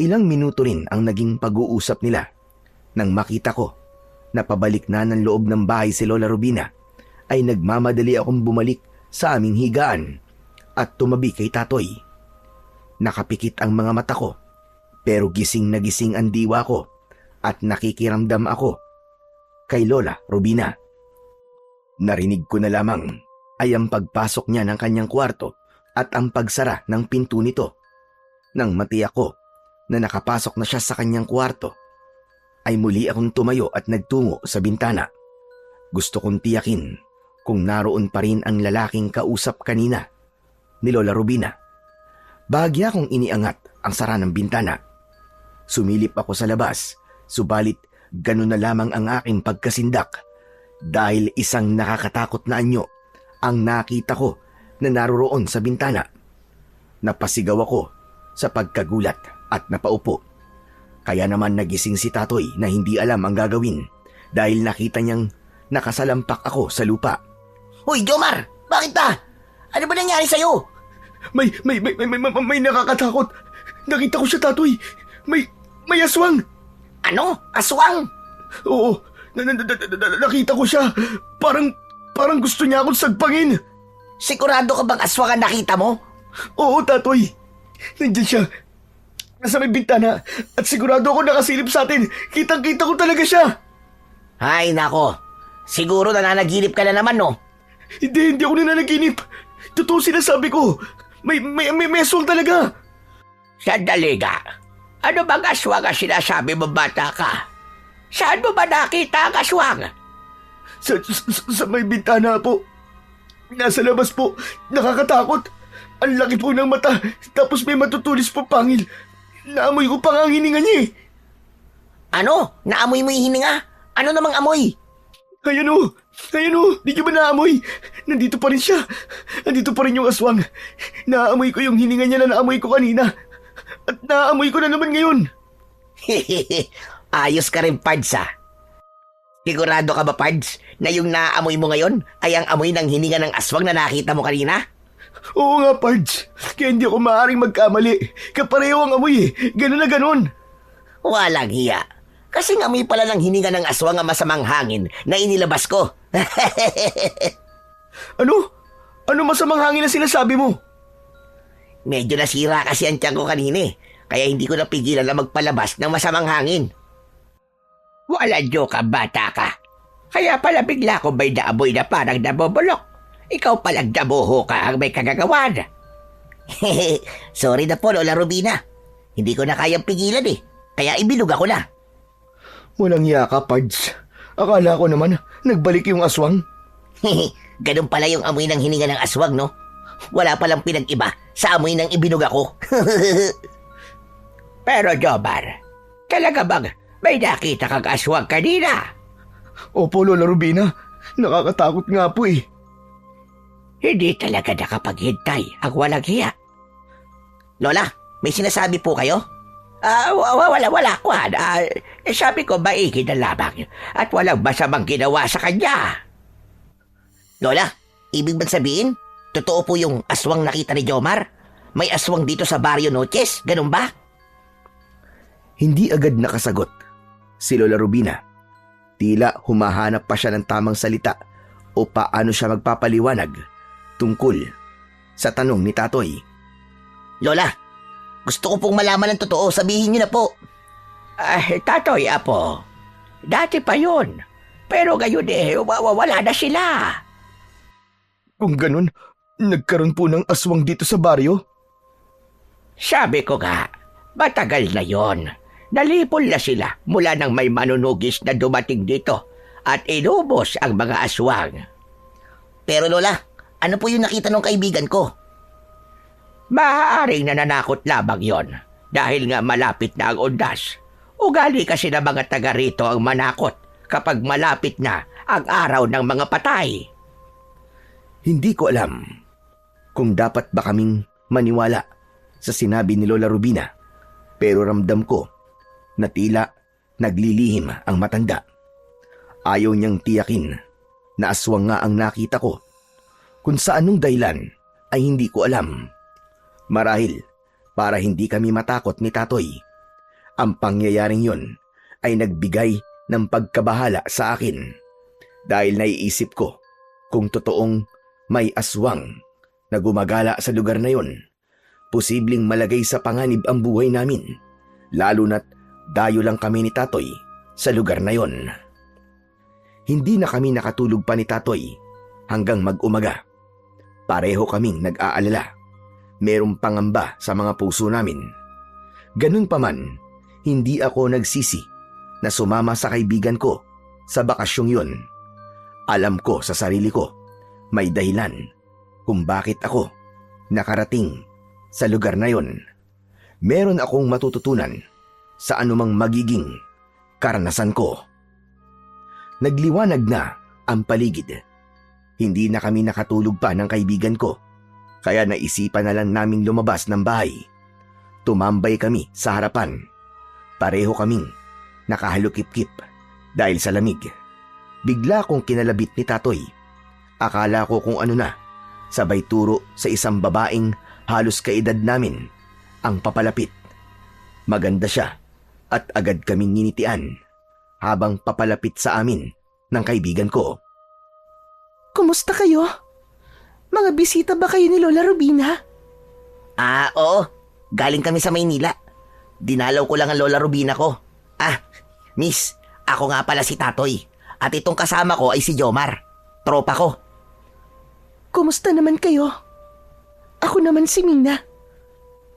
Ilang minuto rin ang naging pag-uusap nila nang makita ko na pabalik na ng loob ng bahay si Lola Rubina, ay nagmamadali akong bumalik sa aming higaan at tumabi kay Tatoy. Nakapikit ang mga mata ko, pero gising na gising ang diwa ko at nakikiramdam ako kay Lola Rubina. Narinig ko na lamang ay ang pagpasok niya ng kanyang kwarto at ang pagsara ng pinto nito. Nang matiyak ko na nakapasok na siya sa kanyang kwarto, ay muli akong tumayo at nagtungo sa bintana. Gusto kong tiyakin kung naroon pa rin ang lalaking kausap kanina ni Lola Rubina. Bahagya kong iniangat ang sara ng bintana. Sumilip ako sa labas, subalit ganun na lamang ang aking pagkasindak dahil isang nakakatakot na anyo ang nakita ko na naroroon sa bintana. Napasigaw ako sa pagkagulat at napaupo. Kaya naman nagising si Tatoy na hindi alam ang gagawin dahil nakita niyang nakasalampak ako sa lupa. Hoy, Jomar! Bakit ba? Ano ba nangyari sa'yo? May nakakatakot. Nakita ko siya, Tatoy. May aswang. Ano? Aswang? Oo, nakita ko siya. Parang gusto niya akong sagpangin. Sigurado ka bang aswang ang nakita mo? Oo, Tatoy. Nandiyan siya. Nasa may bintana. At sigurado ako nakasilip sa atin. Kitang-kita ko talaga siya. Ay, nako. Siguro nananaginip ka na naman, no? Hindi ako nananaginip. Totoo sinasabi ko. May aswang talaga. Sandali nga. Ano bang aswang ang sinasabi mo, bata ka? Saan mo ba nakita ang aswang? Sa may bintana po. Nasa labas po. Nakakatakot. Ang laki po ng mata. Tapos may matutulis po pangil. Naamoy ko pa nga ang hininga niya eh. Ano? Naamoy mo yung hininga? Ano namang amoy? Ayan o. Di niyo ba naamoy? Nandito pa rin siya. Nandito pa rin yung aswang. Naamoy ko yung hininga niya na naamoy ko kanina. At naamoy ko na naman ngayon. Ayos ka rin, Pards, ha? Sigurado ka ba, Pards, na yung naamoy mo ngayon ay ang amoy ng hininga ng aswang na nakita mo kanina? Oo nga, Pards. Kaya hindi ako maaaring magkamali. Kapareho ang amoy eh. Ganun na ganun. Walang hiya. Kasing amoy pala ng hininga ng aswang ang masamang hangin na inilabas ko. Ano? Ano masamang hangin na sinasabi mo? Medyo nasira kasi ang tiyan ko kanina eh. Kaya hindi ko napigilan na magpalabas ng masamang hangin. Wala joke ka, bata ka. Kaya pala bigla ko may naamoy na parang nabobulok. Ikaw palang dabuho ka ang may kagagawan. Sorry na po, Lola Rubina. Hindi ko na kayang pigilan eh. Kaya ibinuga ko na. Walang iya ka, Pards. Akala ko naman, nagbalik yung aswang. Ganun pala yung amoy ng hininga ng aswang, no? Wala palang pinag-iba sa amoy ng ibinuga ko. Pero Jomar, talaga bang may nakita kang aswang kanina? Opo, Lola Rubina. Nakakatakot nga po eh. Hindi talaga nakapaghintay ang walang hiya. Lola, may sinasabi po kayo? Wala, Kwan. Sabi ko maigi na lamang at walang masamang ginawa sa kanya. Lola, ibig bang sabihin, totoo po yung aswang nakita ni Jomar? May aswang dito sa Barrio Noches, ganun ba? Hindi agad nakasagot si Lola Rubina. Tila humahanap pa siya ng tamang salita o paano siya magpapaliwanag tungkol sa tanong ni Tatoy. Lola, gusto ko pong malaman ng totoo, sabihin niyo na po. Tatoy, apo. Dati pa yun. Pero ngayon wala na sila. Kung ganun, nagkaroon po ng aswang dito sa baryo? Sabi ko nga, matagal na yon. Nalipol na sila mula nang may manunugis na dumating dito at inubos ang mga aswang. Pero Lola, ano po yung nakita ng kaibigan ko? Maaaring nananakot lamang yon dahil nga malapit na ang undas. Ugali kasi ng mga taga rito ang manakot kapag malapit na ang araw ng mga patay. Hindi ko alam kung dapat ba kaming maniwala sa sinabi ni Lola Rubina, pero ramdam ko na tila naglilihim ang matanda. Ayaw niyang tiyakin na aswang nga ang nakita ko. Kung sa anong dahilan ay hindi ko alam. Marahil para hindi kami matakot ni Tatoy, ang pangyayaring yon ay nagbigay ng pagkabahala sa akin dahil naiisip ko kung totoong may aswang na gumagala sa lugar na yon, posibleng malagay sa panganib ang buhay namin, lalo na't dayo lang kami ni Tatoy sa lugar na yon. Hindi na kami nakatulog pa ni Tatoy hanggang mag-umaga. Pareho kaming nag-aalala. Merong pangamba sa mga puso namin. Ganun pa man, hindi ako nagsisi na sumama sa kaibigan ko sa bakasyong yon. Alam ko sa sarili ko, may dahilan kung bakit ako nakarating sa lugar na yon. Meron akong matututunan sa anumang magiging karanasan ko. Nagliwanag na ang paligid. Hindi na kami nakatulog pa ng kaibigan ko, kaya naisipan na lang naming lumabas ng bahay. Tumambay kami sa harapan. Pareho kaming nakahalukip-kip dahil sa lamig. Bigla kong kinalabit ni Tatoy. Akala ko kung ano na, sabay turo sa isang babaeng halos kaedad namin ang papalapit. Maganda siya at agad kaming nginitian habang papalapit sa amin ng kaibigan ko. Kumusta kayo? Mga bisita ba kayo ni Lola Rubina? Oo. Galing kami sa Maynila. Dinalaw ko lang ang Lola Rubina ko. Miss, ako nga pala si Tatoy. At itong kasama ko ay si Jomar. Tropa ko. Kumusta naman kayo? Ako naman si Mina.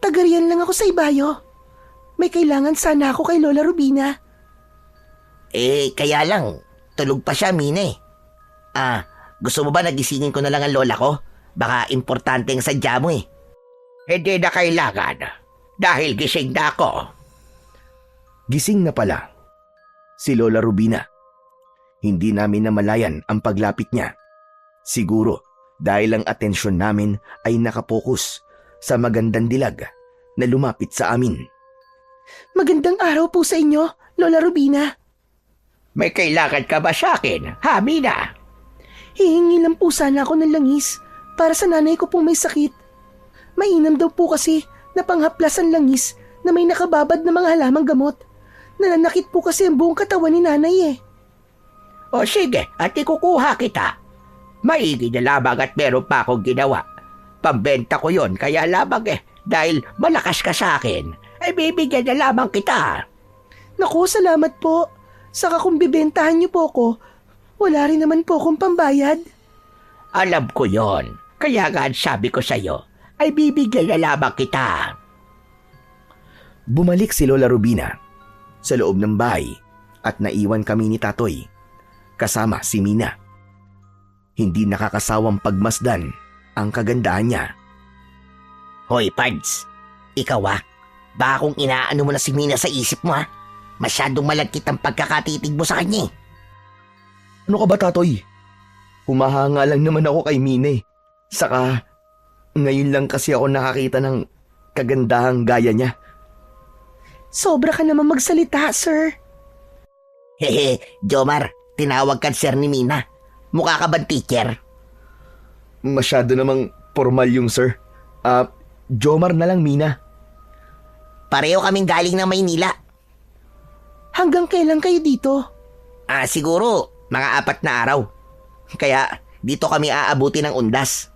Tagarian lang ako sa Ibayo. May kailangan sana ako kay Lola Rubina. Kaya lang, tulog pa siya, Mina eh. Gusto mo ba nagisingin ko na lang ang lola ko? Baka importante ang sadya mo eh. Hindi na kailangan dahil gising na ako. Gising na pala si Lola Rubina. Hindi namin namalayan ang paglapit niya. Siguro dahil ang atensyon namin ay nakapokus sa magandang dilag na lumapit sa amin. Magandang araw po sa inyo, Lola Rubina. May kailangan ka ba sa akin, ha, Mina? Hihingi lang po sana ako ng langis para sa nanay ko pong may sakit. Mainam daw po kasi na panghaplas ang langis na may nakababad na mga halamang gamot. Nananakit po kasi ang buong katawan ni nanay eh. O sige, at ikukuha kita. Maigi na lamang at meron pa akong ginawa. Pambenta ko yon kaya lamang dahil malakas ka sa akin, ay bibigyan na lamang kita. Naku, salamat po. Saka kung bibentahan niyo po ko, wala rin naman po akong pambayad. Alam ko yon, kaya nga sabi ko sa'yo, ay bibigyan na lamang kita. Bumalik si Lola Rubina sa loob ng bahay at naiwan kami ni Tatoy kasama si Mina. Hindi nakakasawang pagmasdan ang kagandahan niya. Hoy, Pards. Ikaw baka kung inaano mo na si Mina sa isip mo Masyadong malagkit ang pagkakatitig mo sa kanya. Ano ka ba, Tatoy? Humahanga lang naman ako kay Mine. Saka, ngayon lang kasi ako nakakita ng kagandahang gaya niya. Sobra ka naman magsalita, sir. Jomar, tinawag ka sir ni Mina. Mukha ka bang teacher? Masyado namang formal yung sir. Jomar na lang, Mina. Pareho kaming galing ng Maynila. Hanggang kailan kayo dito? Siguro, mga 4 na araw. Kaya, dito kami aabuti ng undas.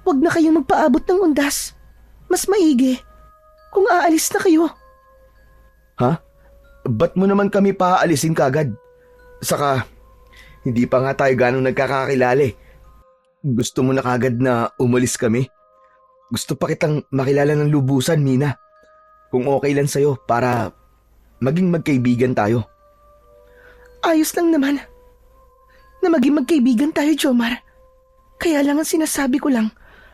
Huwag na kayo magpaabot ng undas. Mas maigi kung aalis na kayo. Ha? Ba't mo naman kami paaalisin kagad? Saka, hindi pa nga tayo ganong nagkakakilala. Gusto mo na kagad na umalis kami? Gusto pa kitang makilala ng lubusan, Mina. Kung okay lang sa'yo para maging magkaibigan tayo. Ayos lang naman na maging magkaibigan tayo, Jomar. Kaya lang ang sinasabi ko lang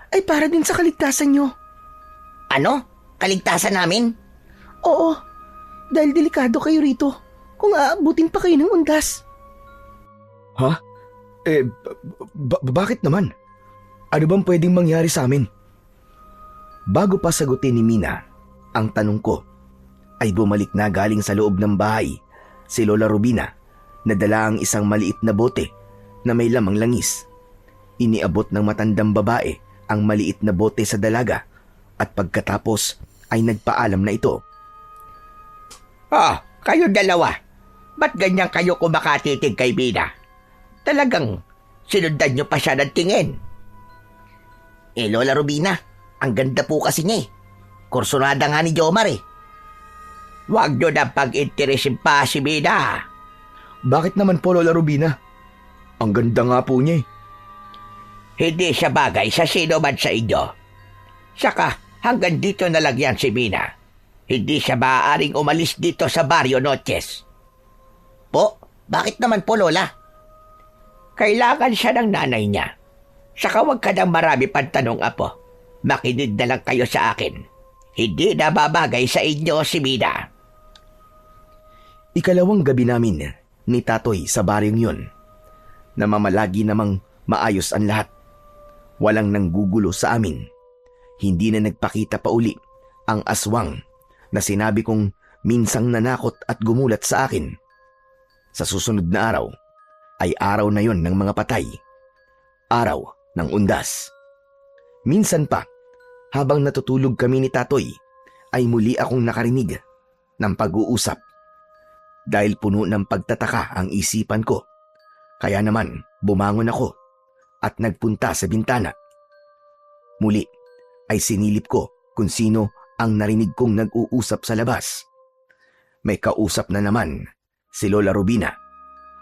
ay para din sa kaligtasan nyo. Ano? Kaligtasan namin? Oo, dahil delikado kayo rito kung aabutin pa kayo ng undas. Ha? Bakit naman? Ano bang pwedeng mangyari sa amin? Bago pa sagutin ni Mina ang tanong ko, ay bumalik na galing sa loob ng bahay si Lola Rubina na dala ang isang maliit na bote na may lamang langis. Iniabot ng matandang babae ang maliit na bote sa dalaga at pagkatapos ay nagpaalam na ito. Kayo dalawa. Ba't ganyan kayo kumakatitig kay Mina? Talagang sinundan niyo pa siya ng tingin. Lola Rubina, ang ganda po kasi niya Kursunada nga ni Jomar Huwag niyo na pag-interesin pa si Mina. Bakit naman po, Lola Rubina? Ang ganda nga po niya Hindi siya bagay sa sino man sa inyo. Saka hanggang dito na lang yan si Mina. Hindi siya maaaring umalis dito sa Barrio Noches. Po? Bakit naman po, Lola? Kailangan siya ng nanay niya. Saka huwag ka nang marami pang tanong, Apo. Makinig na lang kayo sa akin. Hindi na babagay sa inyo si Mina. Ikalawang gabi namin ni Tatoy sa baryong yun. na mamalagi namang maayos ang lahat. Walang nanggugulo sa amin. Hindi na nagpakita pa uli ang aswang na sinabi kong minsang nanakot at gumulat sa akin. Sa susunod na araw ay araw na yon ng mga patay. Araw ng undas. Minsan pa, habang natutulog kami ni Tatoy, ay muli akong nakarinig ng pag-uusap. Dahil puno ng pagtataka ang isipan ko, kaya naman bumangon ako at nagpunta sa bintana. Muli ay sinilip ko kung sino ang narinig kong nag-uusap sa labas. May kausap na naman si Lola Rubina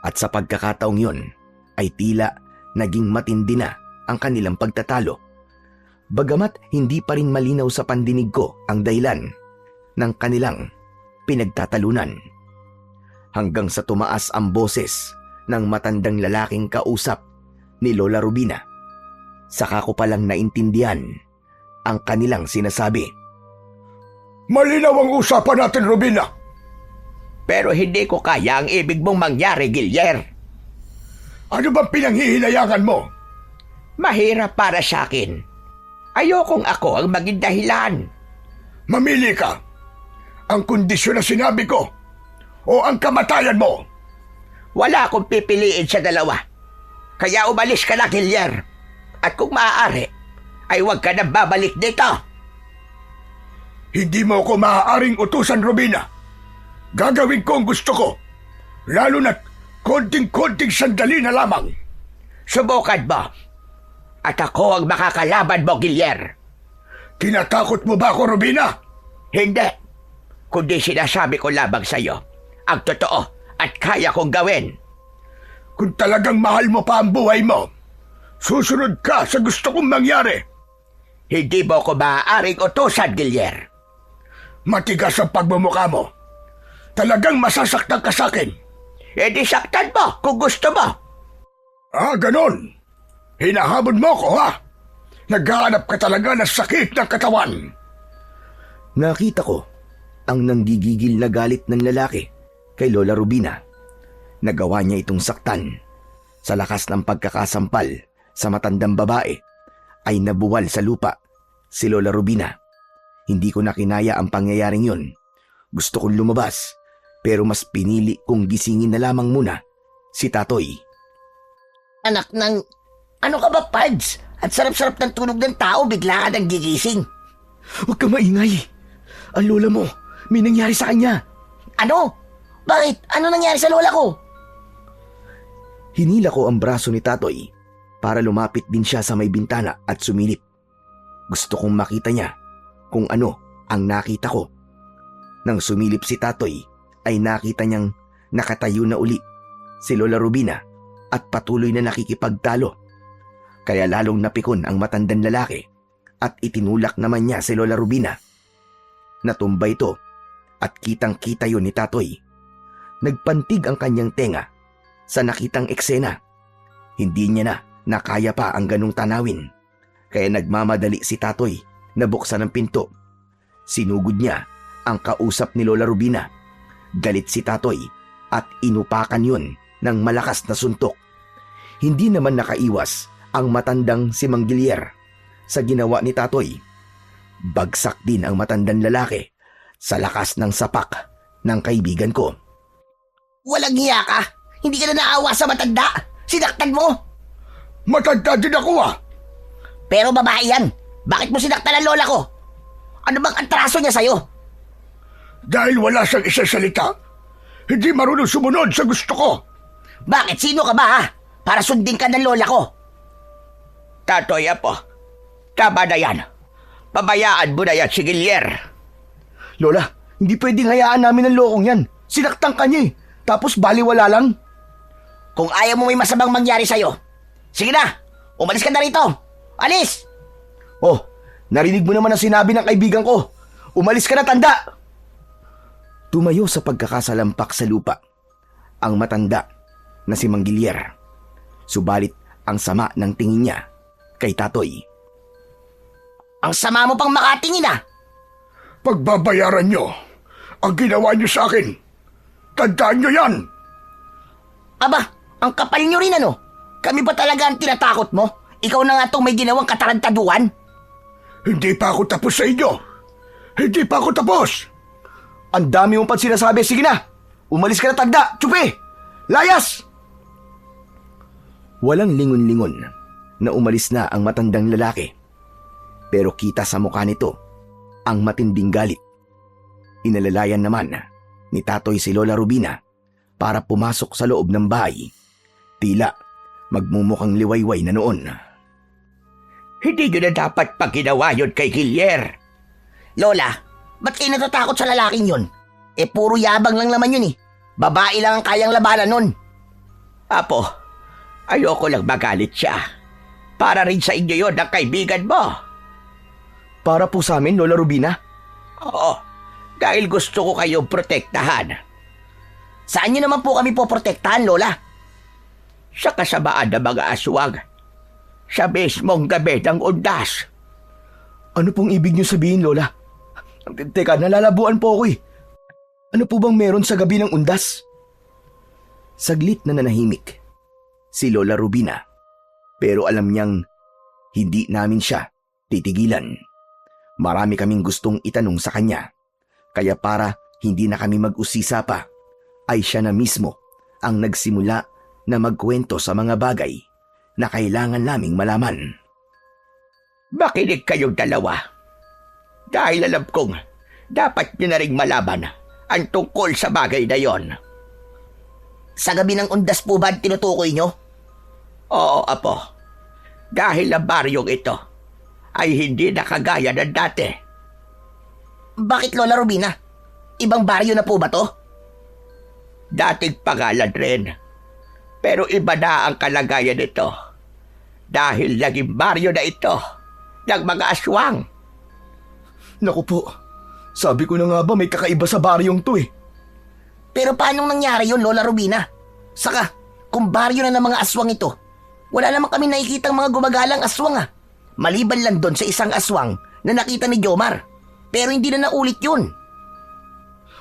at sa pagkakataong yon ay tila naging matindi na ang kanilang pagtatalo. Bagamat hindi pa rin malinaw sa pandinig ko ang dahilan ng kanilang pinagtatalunan. Hanggang sa tumaas ang boses ng matandang lalaking kausap ni Lola Rubina. Saka ko palang naintindihan ang kanilang sinasabi. Malinaw ang usapan natin, Rubina. Pero hindi ko kaya ang ibig mong mangyari, Gilyer. Ano bang pinanghihinayangan mo? Mahirap para sa akin. Ayokong ako ang maging dahilan. Mamili ka. Ang kondisyon na sinabi ko o ang kamatayan mo. Wala akong pipiliin sa dalawa. Kaya umalis ka na, Gilyer. At kung maaari, ay huwag ka na babalik dito. Hindi mo ko maaaring utusan, Rubina. Gagawin ko ang gusto ko. Lalo na't konting-konting sandali na lamang. Subukan mo. At ako ang makakalaban mo, Gilyer. Tinatakot mo ba ako, Rubina? Hindi. Kundi sinasabi ko lamang sa'yo ang totoo at kaya kong gawin. Kung talagang mahal mo pa ang buhay mo, susunod ka sa gusto kong mangyari. Hindi mo ko maaaring utusan, Gilyer. Matigas ang pagmumukha mo. Talagang masasaktan ka sa akin. E di saktan mo kung gusto mo. Ah, ganon. Hinahabol mo ko, ha? Naghahanap ka talaga ng sakit ng katawan. Nakita ko ang nanggigigil na galit ng lalaki kay Lola Rubina. Nagawa niya itong saktan. Sa lakas ng pagkakasampal sa matandang babae ay nabuwal sa lupa si Lola Rubina. Hindi ko na kinaya ang pangyayaring yun. Gusto kong lumabas pero mas pinili kong gisingin na lamang muna si Tatoy. Anak ng... Ano ka ba, Pards? At sarap-sarap ng tulog ng tao, bigla ka nang gigising. Huwag ka maingay. Ang lola mo, may nangyari sa kanya. Ano? Bakit? Ano nangyari sa lola ko? Hinila ko ang braso ni Tatoy para lumapit din siya sa may bintana at sumilip. Gusto kong makita niya kung ano ang nakita ko. Nang sumilip si Tatoy ay nakita niyang nakatayo na uli si Lola Rubina at patuloy na nakikipagtalo. Kaya lalong napikon ang matandang lalaki at itinulak naman niya si Lola Rubina. Natumba ito at kitang-kita yun ni Tatoy. Nagpantig ang kanyang tenga sa nakitang eksena. Hindi niya na nakaya pa ang ganong tanawin. Kaya nagmamadali si Tatoy na buksan ang pinto. Sinugod niya ang kausap ni Lola Rubina. Galit si Tatoy at inupakan yun ng malakas na suntok. Hindi naman nakaiwas ang matandang si Mang Gilyer sa ginawa ni Tatoy. Bagsak din ang matandang lalaki sa lakas ng sapak ng kaibigan ko. Walang hiya ka? Hindi ka na naawa sa matanda? Sinaktan mo? Matanda din ako, ah. Pero babae yan. Bakit mo sinaktan ang lola ko? Ano bang atraso niya sa'yo? Dahil wala siyang isasalita, hindi marunong sumunod sa gusto ko. Bakit? Sino ka ba, ha? Para sundin ka ng lola ko. Tatoy, apo. Tama na yan. Pabayaan mo na yan si Gilyer. Lola, hindi pwedeng hayaan namin ang lokong yan. Sinaktan ka niya eh. Tapos baliwala lang. Kung ayaw mo may masamang mangyari sa'yo, sige na, umalis ka na rito. Alis! Oh, narinig mo naman ang sinabi ng kaibigan ko. Umalis ka na, tanda! Tumayo sa pagkakasalampak sa lupa ang matanda na si Mang Gilyer. Subalit ang sama ng tingin niya kay Tatoy. Ang sama mo pang makatingin, ah. Pagbabayaran nyo ang ginawa nyo sa akin. Tandaan nyo yan. Aba, ang kapal nyo rin, ano? Kami ba talaga ang tinatakot mo? Ikaw na nga tong may ginawang katarantaduhan. Hindi pa ako tapos sa inyo. Hindi pa ako tapos. Ang dami mong pang sinasabi. Sige na. Umalis ka na, tanda. Tsupi! Layas! Walang lingon-lingon na umalis na ang matandang lalaki. Pero kita sa mukha nito ang matinding galit. Inalalayan naman ni Tatoy si Lola Rubina para pumasok sa loob ng bahay. Tila magmumukhang liwayway na noon. Hindi nyo na dapat pag ginawa yun kay Gilier. Lola, ba't kayo natatakot sa lalaking yun? Puro yabang lang naman yun eh. Babae lang ang kayang labanan nun. Apo, ayoko lang magalit siya. Para rin sa inyo yun ang kaibigan mo. Para po sa amin, Lola Rubina. Oo, dahil gusto ko kayong protektahan. Saan nyo naman po kami poprotektahan, Lola? Sa kasamaan ng mga aswang. Sa mismong gabi ng undas. Ano pong ibig niyo sabihin, Lola? Teka, nalalabuan po ako eh. Ano po bang meron sa gabi ng undas? Saglit na nanahimik si Lola Rubina, pero alam niyang hindi namin siya titigilan. Marami kaming gustong itanong sa kanya, kaya para hindi na kami mag-usisa pa, ay siya na mismo ang nagsimula na magkwento sa mga bagay na kailangan naming malaman. Makinig kayong dalawa. Dahil alam kong dapat nyo na rin malaman ang tungkol sa bagay na yon. Sa gabi ng undas po ba tinutukoy nyo? Oo, Apo. Dahil ang baryong ito ay hindi nakagaya ng dati. Bakit, Lola Rubina? Ibang baryo na po ba to? Dating pangalan rin. Pero iba na ang kalagayan nito. Dahil naging baryo na ito ng mga aswang. Naku po, sabi ko na nga ba may kakaiba sa baryong to eh. Pero paanong nangyari yun, Lola Rubina? Saka, kung baryo na ng mga aswang ito, wala naman kami nakikitang mga gumagalang aswang ah. Maliban lang doon sa isang aswang na nakita ni Jomar. Pero hindi na naulit yun.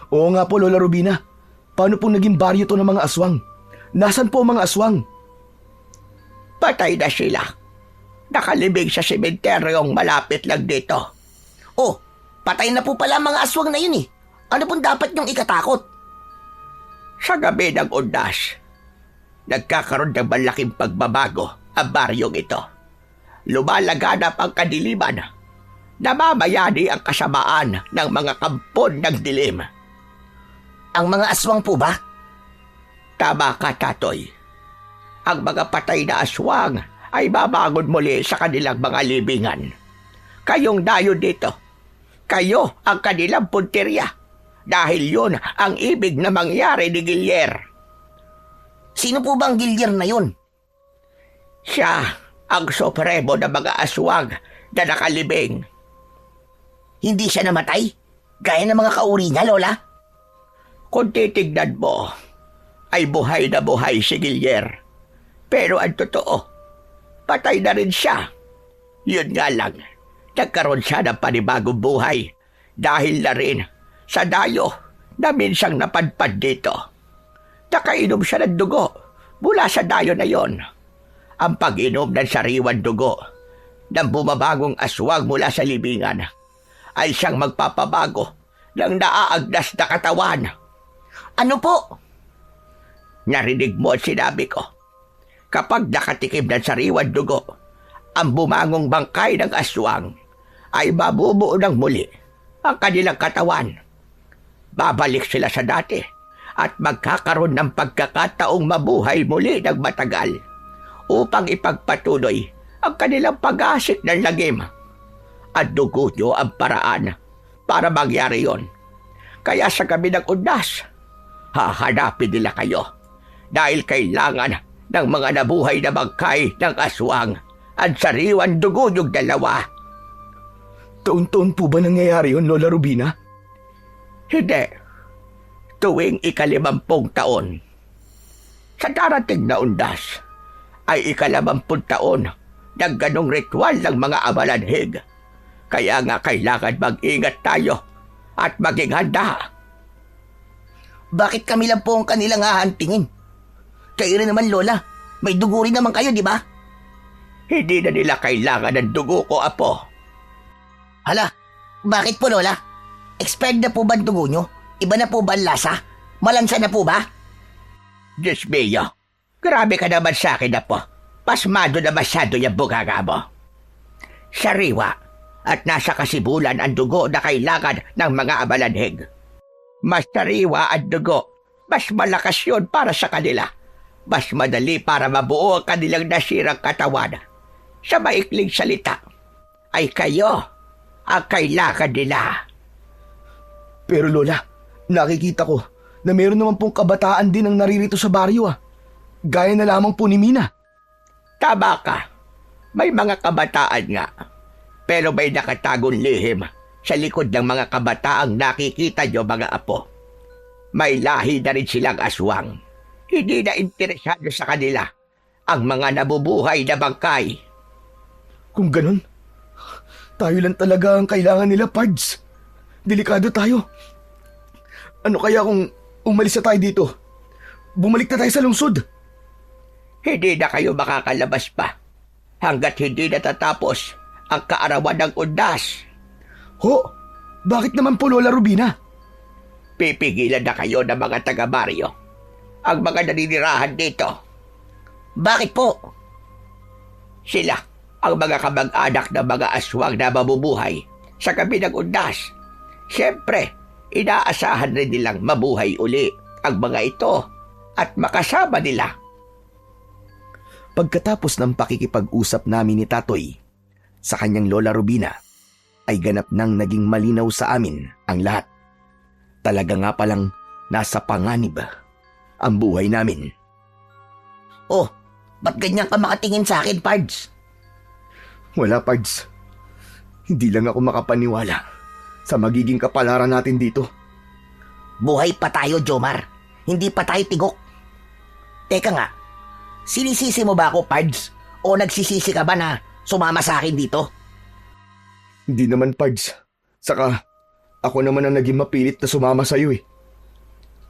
Oo nga po, Lola Rubina. Paano po naging baryo to ng mga aswang? Nasaan po ang mga aswang? Patay na sila. Nakalibing sa sementeryong malapit lang dito. Oh, patay na po pala ang mga aswang na yun eh. Ano pong dapat niyong ikatakot? Sa gabi ng undas, nagkakaroon ng malaking pagbabago ang baryong ito. Lumalaganap ang kadiliman. Namamayani ang kasamaan ng mga kampon ng dilim. Ang mga aswang po ba? Tama ka, Tatoy. Ang mga patay na aswang ay babangon muli sa kanilang mga libingan. Kayong dayo dito. Kayo ang kanilang punteriya. Dahil yun ang ibig na mangyari ni Gilier. Sino po ba ang Gilier na yun? Siya ang supremo ng mga aswang na nakalibing. Hindi siya namatay? Gaya ng mga kauri niya, Lola? Kung titignan mo, ay buhay na buhay si Gilier. Pero ang totoo, patay na rin siya. Yun nga lang, nagkaroon siya ng panibagong buhay dahil na rin sa dayo na minsang napadpad dito. Nakainom siya ng dugo mula sa dayo na yon. Ang pag-inom ng sariwan dugo ng bumabagong aswang mula sa libingan ay siyang magpapabago ng naaagdas na katawan. Ano po? Narinig mo ang sinabi ko. Kapag nakatikim ng sariwan dugo, ang bumangong bangkay ng aswang ay mabubuo ng muli ang kanilang katawan. Babalik sila sa dati at magkakaroon ng pagkakataong mabuhay muli ng matagal upang ipagpatuloy ang kanilang pag-asik ng lagim. At dugo nyo ang paraan para mangyari yon. Kaya sa gabi ng undas, hahanapin nila kayo dahil kailangan ng mga nabuhay na bangkay ng aswang at sariwan dugo yung dalawa. Taon-taon po ba nangyayari yun, Lola Rubina? Hindi. Tuwing 50 taon. Sa darating na undas, ay 50 taon ng ganong ritual ng mga amalanhig. Kaya nga kailangan mag-ingat tayo at maging handa. Bakit kami lang po ang kanilang hahantingin? Kayo rin naman, Lola. May dugo rin naman kayo, di ba? Hindi na nila kailangan ng dugo ko, Apo. Hala, bakit po, Lola? Expired na po ba ang dugo nyo? Iba na po ba ang lasa? Malansa na po ba? Diyos mio, grabe ka naman sa akin, Apo. Pasmado na masyado yung buganga mo. Sariwa at nasa kasibulan ang dugo na kailangan ng mga abalanhig. Mas sariwa ang dugo, mas malakas yun para sa kanila. Mas madali para mabuo ang kanilang nasirang katawan. Sa maikling salita, ay kayo ang kailangan nila. Pero Lola, nakikita ko na meron naman pong kabataan din ang naririto sa baryo Gaya na lamang po ni Mina. Tama ka. May mga kabataan nga. Pero may nakatagong lihim sa likod ng mga kabataang nakikita nyo, mga apo. May lahi na rin silang aswang. Hindi na interesado sa kanila ang mga nabubuhay na bangkay. Kung ganun, tayo lang talaga ang kailangan nila, Pards. Delikado tayo. Ano kaya kung umalis na tayo dito? Bumalik na tayo sa lungsod. Hindi na kayo makakalabas pa hanggat hindi natatapos ang kaarawan ng undas. Ho, bakit naman po, Lola Rubina? Pipigilan na kayo ng mga taga-baryo, ang mga naninirahan dito. Bakit po? Sila ang mga kamag-anak ng mga aswang na mabubuhay sa gabi ng undas. Siyempre, inaasahan rin nilang mabuhay uli ang mga ito at makasama nila. Pagkatapos ng pakikipag-usap namin ni Tatoy sa kanyang Lola Rubina, ay ganap nang naging malinaw sa amin ang lahat. Talaga nga palang nasa panganib ang buhay namin. Oh, ba't ganyan ka makatingin sa akin, Pards? Wala, Pards. Hindi lang ako makapaniwala sa magiging kapalaran natin dito. Buhay pa tayo, Jomar. Hindi pa tayo tigok. Teka nga, sinisisi mo ba ako, Pards? O nagsisisi ka ba na sumama sa akin dito? Hindi naman, Pards. Saka, ako naman ang naging mapilit na sumama sa'yo eh.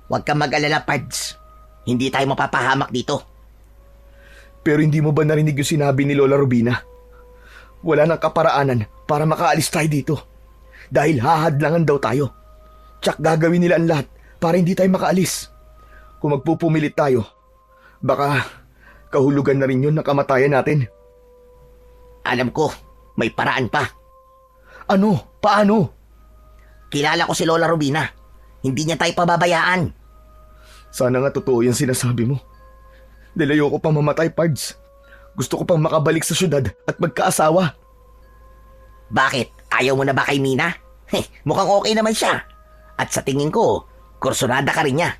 Huwag kang mag-alala, Pards. Hindi tayo mapapahamak dito. Pero hindi mo ba narinig yung sinabi ni Lola Rubina? Wala nang kaparaanan para makaalis tayo dito. Dahil hahadlangan daw tayo. Tsak gagawin nila ang lahat para hindi tayo makaalis. Kung magpupumilit tayo, baka kahulugan na rin yun ng kamatayan natin. Alam ko, may paraan pa. Ano? Paano? Kilala ko si Lola Rubina. Hindi niya tayo pababayaan. Sana nga totoo yung sinasabi mo. Dahil ayoko pang mamatay, Pards. Gusto ko pang makabalik sa syudad at magkaasawa. Bakit? Ayaw mo na ba kay Mina? Mukhang okay naman siya. At sa tingin ko, kursunada ka rin niya.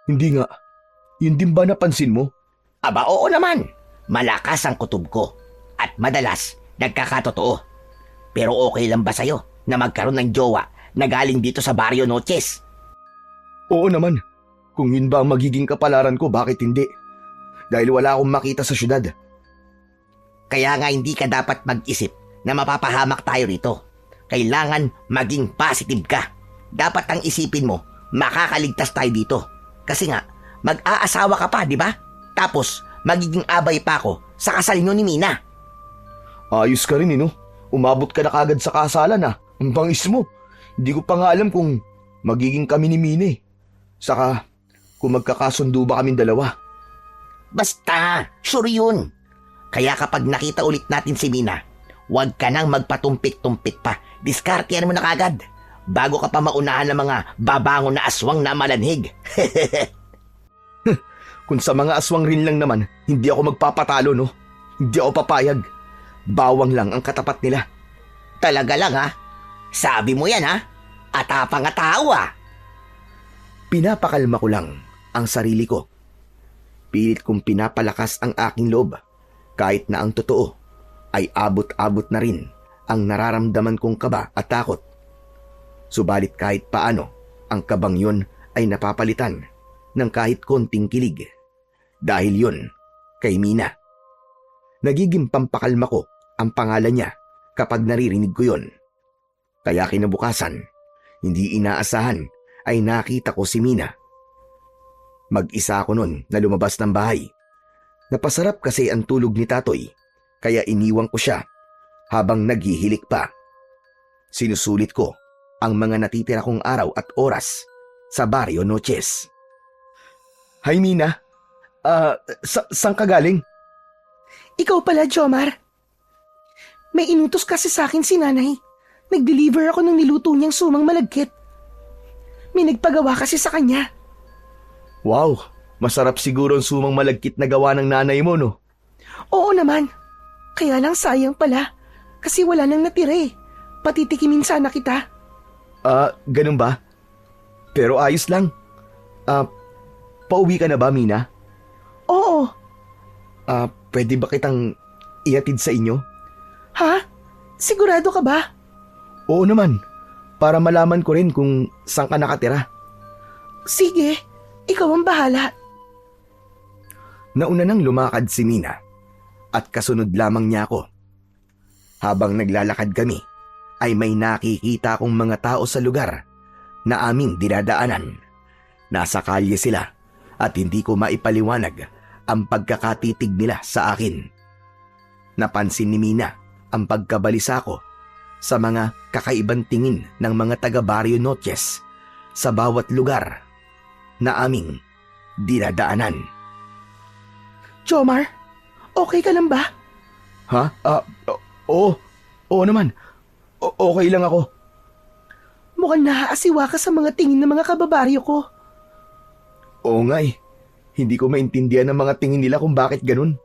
Hindi nga. Yun din ba napansin mo? Aba, oo naman. Malakas ang kutob ko. At madalas, nagkakatotoo. Pero okay lang ba sa'yo na magkaroon ng jowa na galing dito sa Barrio Noches? Oo naman. Kung yun ba ang magiging kapalaran ko, bakit hindi? Dahil wala akong makita sa syudad. Kaya nga hindi ka dapat mag-isip na mapapahamak tayo rito. Kailangan maging positive ka. Dapat ang isipin mo, makakaligtas tayo dito. Kasi nga, mag-aasawa ka pa, di ba? Tapos, magiging abay pa ako sa kasal nyo ni Mina. Ayos ka rin, no? Umabot ka na kagad sa kasalan, Ang bangis mo. Hindi ko pa nga alam kung magiging kami ni Mina. Saka, kung magkakasundo ba kaming dalawa. Basta, sure yun. Kaya kapag nakita ulit natin si Mina, huwag ka nang magpatumpik-tumpik pa. Diskartehan mo na kagad. Bago ka pa maunahan ng mga babangon na aswang na malanhig. Kung sa mga aswang rin lang naman, hindi ako magpapatalo, no? Hindi ako papayag. Bawang lang ang katapat nila. Talaga lang, ha? Sabi mo yan, ha? Atapang tao, ha? Pinapakalma ko lang ang sarili ko. Pilit kong pinapalakas ang aking loob kahit na ang totoo ay abot-abot na rin ang nararamdaman kong kaba at takot. Subalit kahit paano, ang kabang yun ay napapalitan ng kahit konting kilig. Dahil yun, kay Mina. Nagiging pampakalma ko ang pangalan niya kapag naririnig ko yun. Kaya kinabukasan, hindi inaasahan ay nakita ko si Mina. Mag-isa ako nun na lumabas ng bahay. Napasarap kasi ang tulog ni Tatoy, kaya iniwang ko siya habang naghihilik pa. Sinusulit ko ang mga natitira kong araw at oras sa Barrio Noches. Hi, Mina. Saan ka galing? Ikaw pala, Jomar. May inutos kasi sa akin si nanay. Nag-deliver ako ng niluto niyang sumang malagkit. May nagpagawa kasi sa kanya. Wow, masarap siguro ang sumang malagkit na gawa ng nanay mo, no? Oo naman. Kaya lang sayang pala. Kasi wala nang natira eh. Patitikimin sana kita. Ganun ba? Pero ayos lang. Pauwi ka na ba, Mina? Oo. Pwede ba kitang ihatid sa inyo? Ha? Sigurado ka ba? Oo naman. Para malaman ko rin kung saan ka nakatira. Sige. Ikaw ang bahala. Nauna nang lumakad si Mina at kasunod lamang niya ako. Habang naglalakad kami, ay may nakikita akong mga tao sa lugar na aming dinadaanan. Nasa kalye sila at hindi ko maipaliwanag ang pagkakatitig nila sa akin. Napansin ni Mina ang pagkabalisa ko sa mga kakaibang tingin ng mga taga Barrio Noches sa bawat lugar na aming dinadaanan. Jomar, okay ka lang ba? Ha? Oo naman. Okay lang ako. Mukhang naaasiwa ka sa mga tingin ng mga kababaryo ko. Oo nga eh. Hindi ko maintindihan ang mga tingin nila kung bakit ganun.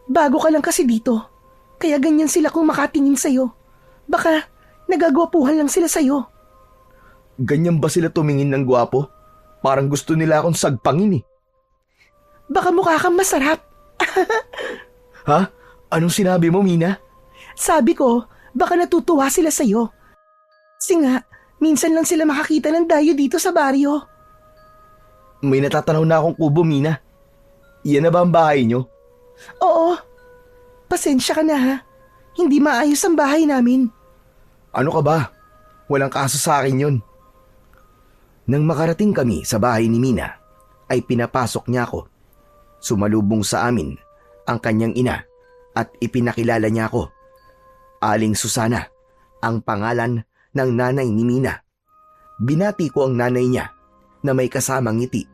Bago ka lang kasi dito. Kaya ganyan sila kung makatingin sa'yo. Baka nagagwapuhan lang sila sa'yo. Ganyan ba sila tumingin ng gwapo? Parang gusto nila akong sagpangin eh. Baka mukha kang masarap. Ha? Anong sinabi mo, Mina? Sabi ko, baka natutuwa sila sa'yo. Kasi nga, minsan lang sila makakita ng dayo dito sa baryo. May natatanaw na akong kubo, Mina. Iyan na ba ang bahay nyo? Oo. Pasensya ka na ha. Hindi maayos ang bahay namin. Ano ka ba? Walang kaso sa akin yun. Nang makarating kami sa bahay ni Mina, ay pinapasok niya ako. Sumalubong sa amin ang kanyang ina at ipinakilala niya ako. Aling Susana, ang pangalan ng nanay ni Mina. Binati ko ang nanay niya na may kasamang ngiti.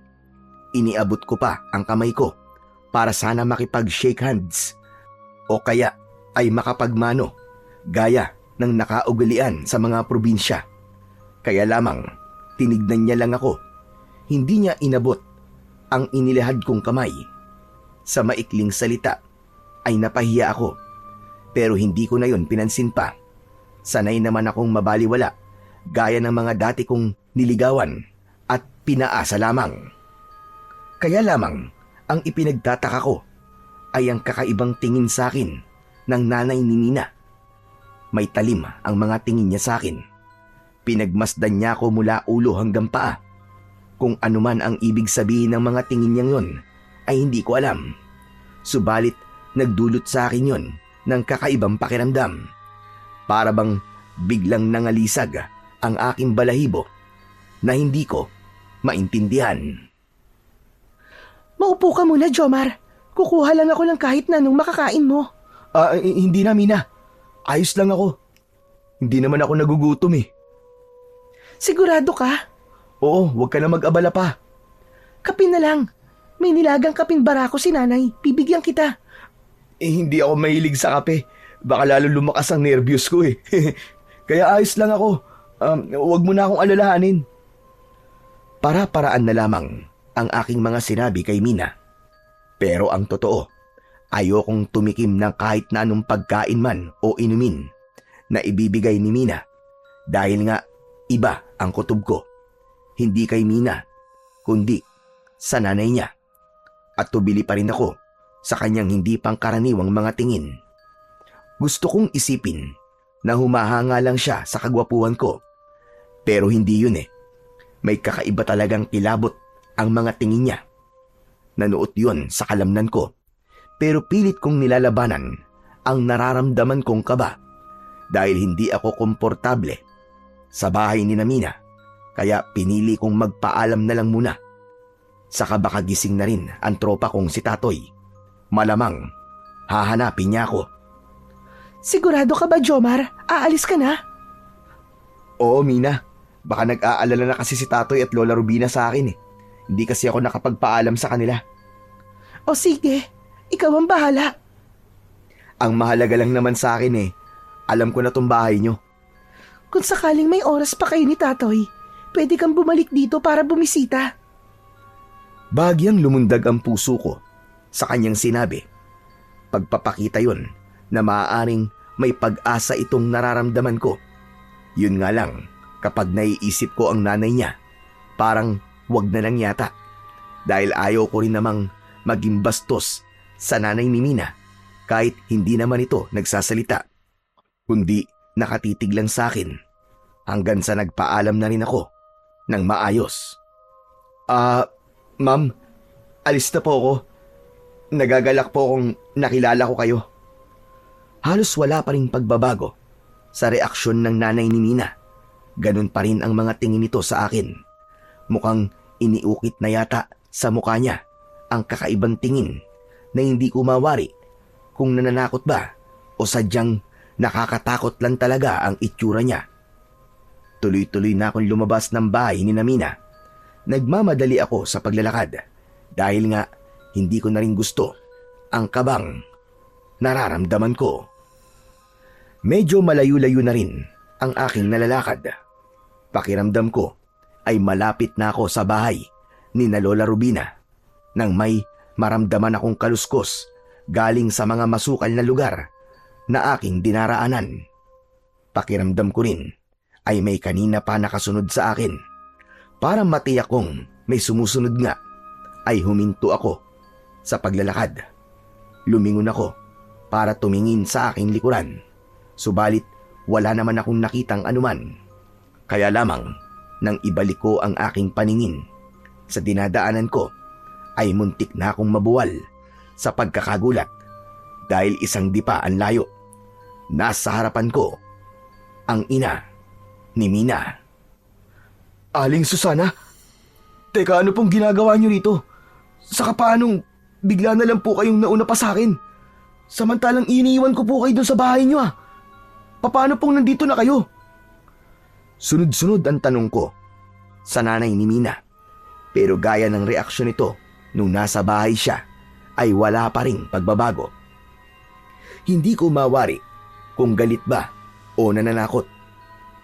Iniabot ko pa ang kamay ko para sana makipag-shake hands o kaya ay makapagmano gaya ng nakaugalian sa mga probinsya. Kaya lamang tinignan niya lang ako. Hindi niya inabot ang inilahad kong kamay. Sa maikling salita ay napahiya ako, pero hindi ko na yon pinansin pa. Sanay naman akong mabaliwala gaya ng mga dati kong niligawan at pinaasa lamang. Kaya lamang ang ipinagtataka ko ay ang kakaibang tingin sa akin ng nanay ni Mina. May talim ang mga tingin niya sa akin. Pinagmasdan niya ako mula ulo hanggang paa. Kung anuman ang ibig sabihin ng mga tingin niyang yon ay hindi ko alam. Subalit nagdulot sa akin yon ng kakaibang pakiramdam. Para bang biglang nangalisag ang aking balahibo na hindi ko maintindihan. Maupo ka muna, Jomar. Kukuha lang ako ng kahit na anong makakain mo. Hindi na, Mina. Ayos lang ako. Hindi naman ako nagugutom eh. Sigurado ka? Oo, huwag ka na mag-abala pa. Kape na lang. May nilagang kaping barako si nanay. Bibigyan kita. Hindi ako mahilig sa kape. Baka lalo lumakas ang nervyos ko eh. Kaya ayos lang ako. Huwag mo na akong alalahanin. Para-paraan na lamang ang aking mga sinabi kay Mina. Pero ang totoo, ayokong tumikim ng kahit na anong pagkain man o inumin na ibibigay ni Mina. Dahil nga iba ang kutob ko. Hindi kay Mina, kundi sa nanay niya. At tubili pa rin ako sa kanyang hindi pangkaraniwang mga tingin. Gusto kong isipin na humahanga lang siya sa kagwapuhan ko. Pero hindi yun eh. May kakaiba talagang kilabot ang mga tingin niya. Nanuot yun sa kalamnan ko. Pero pilit kong nilalabanan ang nararamdaman kong kaba. Dahil hindi ako komportable sa bahay ni Mina. Kaya pinili kong magpaalam na lang muna. Saka baka gising na rin ang tropa kong si Tatoy. malamang hahanapin niya ako. Sigurado ka ba, Jomar? Aalis ka na? Oo, Mina. Baka nag-aalala na kasi si Tatoy at Lola Rubina sa akin eh. Hindi kasi ako nakapagpaalam sa kanila. O sige, ikaw ang bahala. Ang mahalaga lang naman sa akin eh, alam ko na tong bahay nyo. Kung sakaling may oras pa kayo ni Tatoy, pwede kang bumalik dito para bumisita. Bahagyang lumundag ang puso ko sa kanyang sinabi. Pagpapakita yon na maaaring may pag-asa itong nararamdaman ko. Yun nga lang, kapag naiisip ko ang nanay niya, parang wag na lang yata. Dahil ayaw ko rin namang maging bastos sa nanay ni Mina kahit hindi naman ito nagsasalita. Kundi nakatitig lang sa akin hanggang sa nagpaalam na rin ako ng maayos. Ma'am, alis na po ako. Nagagalak po kung nakilala ko kayo. Halos wala pa ring pagbabago sa reaksyon ng nanay ni Mina. Ganun pa rin ang mga tingin nito sa akin. Mukhang iniukit na yata sa mukha niya ang kakaibang tingin na hindi ko mawari kung nananakot ba o sadyang nakakatakot lang talaga ang itsura niya. Tuloy-tuloy na akong lumabas ng bahay ni Mina. Nagmamadali ako sa paglalakad dahil nga hindi ko na rin gusto ang kabang nararamdaman ko. Medyo malayo-layo na rin ang aking nalalakad. Pakiramdam ko ay malapit na ako sa bahay ni na Lola Rubina nang may maramdaman akong kaluskos galing sa mga masukal na lugar na aking dinaraanan. Pakiramdam ko rin ay may kanina pa nakasunod sa akin. Para matiyak kong may sumusunod nga ay huminto ako sa paglalakad. Lumingon ako para tumingin sa aking likuran. Subalit wala naman akong nakitang anuman. Kaya lamang nang ibalik ko ang aking paningin sa dinadaanan ko ay muntik na akong mabuwal sa pagkakagulat dahil isang dipa ang layo. Nasa harapan ko ang ina ni Mina. Aling Susana? Teka, ano pong ginagawa niyo rito? Saka paanong bigla na lang po kayong nauna pa sa akin? Samantalang iniiwan ko po kayo dun sa bahay niyo ah. Paano pong nandito na kayo? Sunod-sunod ang tanong ko sa nanay ni Mina. Pero gaya ng reaksyon nito nung nasa bahay siya ay wala pa ring pagbabago. Hindi ko mawari kung galit ba o nananakot.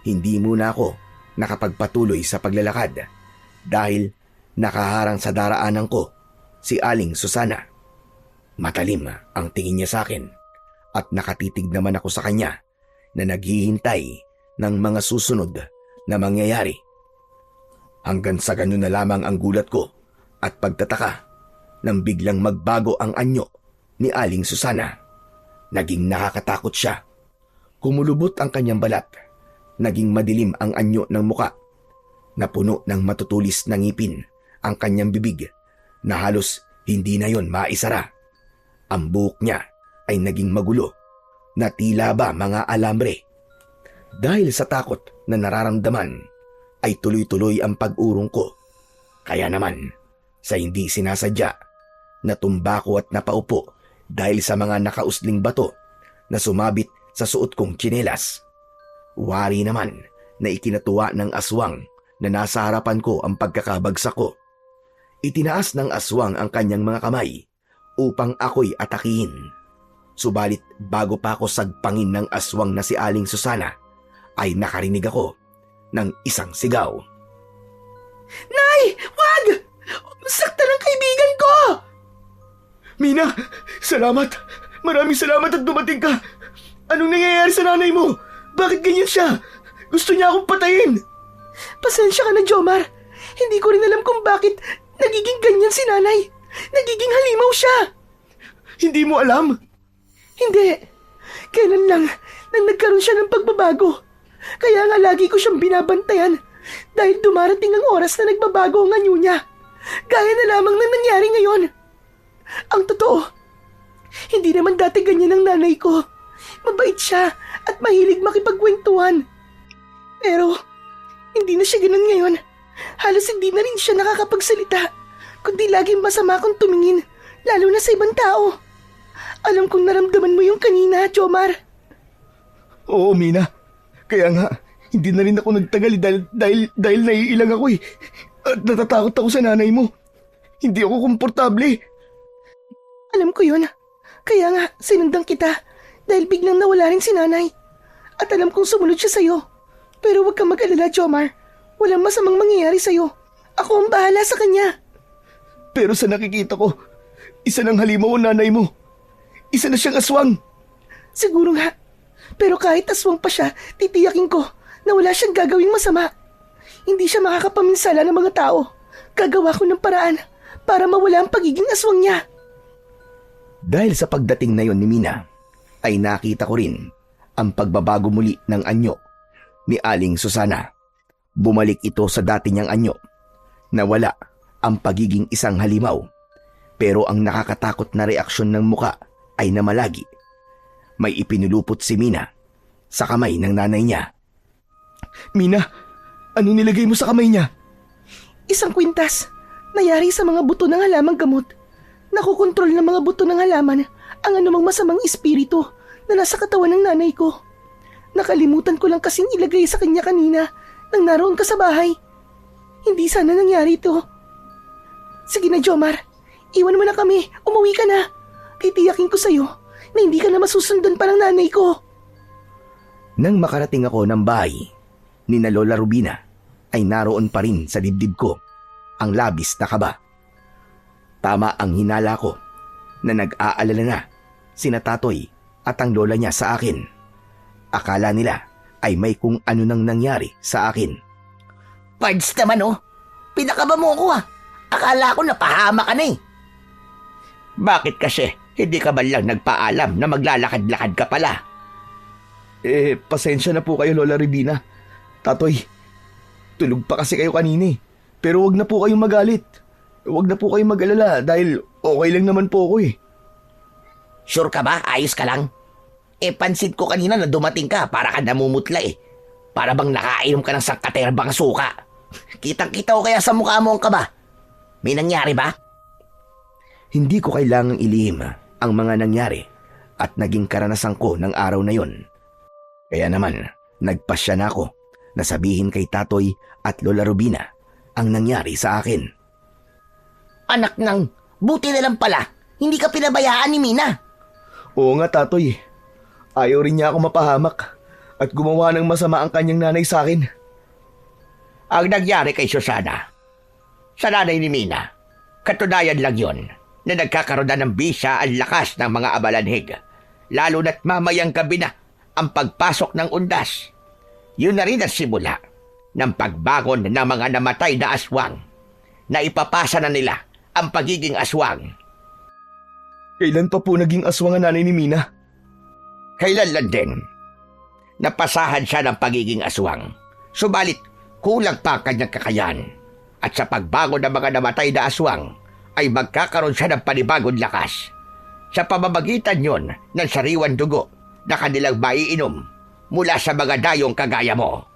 Hindi muna ako nakapagpatuloy sa paglalakad dahil nakaharang sa daraanan ko si Aling Susana. Matalim ang tingin niya sa akin at nakatitig naman ako sa kanya na naghihintay ng mga susunod na mangyayari. Hanggang sa ganun na lamang ang gulat ko at pagtataka nang biglang magbago ang anyo ni Aling Susana. Naging nakakatakot siya. Kumulubot ang kanyang balat. Naging madilim ang anyo ng muka. Napuno ng matutulis na ngipin ang kanyang bibig na halos hindi na yon maisara. Ang buhok niya ay naging magulo na tila ba mga alambre. Dahil sa takot na nararamdaman ay tuloy-tuloy ang pag-urong ko. Kaya naman sa hindi sinasadya, natumba ko at napaupo dahil sa mga nakausling bato na sumabit sa suot kong tsinelas. Wari naman na ikinatuwa ng aswang na nasa harapan ko ang pagkakabagsak ko. Itinaas ng aswang ang kanyang mga kamay upang ako'y atakihin. Subalit bago pa ako sagpangin ng aswang na si Aling Susana, ay nakarinig ako ng isang sigaw. Nay! Wag! Saktan ang kaibigan ko! Mina, salamat! Maraming salamat at dumating ka! Anong nangyayari sa nanay mo? Bakit ganyan siya? Gusto niya akong patayin! Pasensya ka na, Jomar. Hindi ko rin alam kung bakit nagiging ganyan si nanay. Nagiging halimaw siya. Hindi mo alam? Hindi. Kailan lang nang nagkaroon siya ng pagbabago. Kaya nga lagi ko siyang binabantayan dahil dumarating ang oras na nagbabago ang anyo niya. Gaya na lamang ng nangyari ngayon. Ang totoo, hindi naman dati ganyan ang nanay ko. Mabait siya at mahilig makipagkwentuhan. Pero hindi na siya ganun ngayon. Halos hindi na rin siya nakakapagsalita, kundi laging masama akong tumingin, lalo na sa ibang tao. Alam kong naramdaman mo yung kanina, Jomar. Oo, Mina. Kaya nga, hindi na rin ako nagtagal dahil naiilang ako eh. At natatakot ako sa nanay mo. Hindi ako komportable. Alam ko yun. Kaya nga, sinundan kita dahil biglang nawala rin si nanay. At alam kong sumunod siya sa'yo. Pero huwag kang mag-alala, Jomar. Walang masamang mangyayari sa'yo. Ako ang bahala sa kanya. Pero sa nakikita ko, isa ng halimaw ang nanay mo. Isa na siyang aswang. Siguro nga. Pero kahit aswang pa siya, titiyakin ko na wala siyang gagawing masama. Hindi siya makakapaminsala ng mga tao. Gagawa ko ng paraan para mawala ang pagiging aswang niya. Dahil sa pagdating na yon ni Mina, ay nakita ko rin ang pagbabago muli ng anyo ni Aling Susana. Bumalik ito sa dati niyang anyo. Nawala ang pagiging isang halimaw. Pero ang nakakatakot na reaksyon ng muka ay namalagi. May ipinulupot si Mina sa kamay ng nanay niya. Mina, ano nilagay mo sa kamay niya? Isang kwintas. Nayari sa mga buto ng halamang gamot. Nakokontrol ng mga buto ng halaman ang anumang masamang espiritu na nasa katawan ng nanay ko. Nakalimutan ko lang kasing ilagay sa kanya kanina nang naroon ka sa bahay. Hindi sana nangyari ito. Sige na, Jomar. Iwan mo na kami. Umuwi ka na. Titiyakin ko sa'yo na hindi ka na masusundan pa ng nanay ko. Nang makarating ako ng bahay ni na Lola Rubina, ay naroon pa rin sa dibdib ko ang labis na kaba. Tama ang hinala ko na nag-aalala na sina Tatoy at ang lola niya sa akin. Akala nila ay may kung ano nang nangyari sa akin. Pards naman oh. Pinakaba mo ko ah. Akala ko napahama ka na eh. Bakit kasi hindi ka man lang nagpaalam na maglalakad-lakad ka pala? Pasensya na po kayo, Lola Rubina. Tatoy, tulog pa kasi kayo kanina eh. Pero wag na po kayong magalit. Wag na po kayong mag-alala dahil okay lang naman po ako eh. Sure ka ba? Ayos ka lang? Pansin ko kanina na dumating ka para ka namumutla eh. Para bang nakainom ka ng sangkaterbang suka. Kitang-kita ko kaya sa mukha mo ang kaba. May nangyari ba? Hindi ko kailangang ilihim ang mga nangyari at naging karanasan ko ng araw na yon. Kaya naman, nagpasya na ako na sabihin kay Tatoy at Lola Rubina ang nangyari sa akin. Anak nang, buti na lang pala. Hindi ka pinabayaan ni Mina. Oo nga, Tatoy. Ayaw rin niya ako mapahamak at gumawa ng masama ang kanyang nanay sa akin. Ang nangyari kay Susana, sa nanay ni Mina, katunayan lang yon na nagkakaroon na ng bisa ang lakas ng mga abalanhig. Lalo na't mamayang gabi na ang pagpasok ng undas. Yun na rin ang simula ng pagbangon ng mga namatay na aswang na ipapasa na nila ang pagiging aswang. Kailan pa po naging aswang ang nanay ni Mina? Kailan lang din, napasahan siya ng pagiging aswang. Subalit, kulang pa ang kanyang kakayahan. At sa pagbangon ng mga namatay na aswang, ay magkakaroon siya ng panibagong lakas. Sa pamamagitan yon ng sariwan dugo na kanilang maiinom mula sa mga dayong kagaya mo.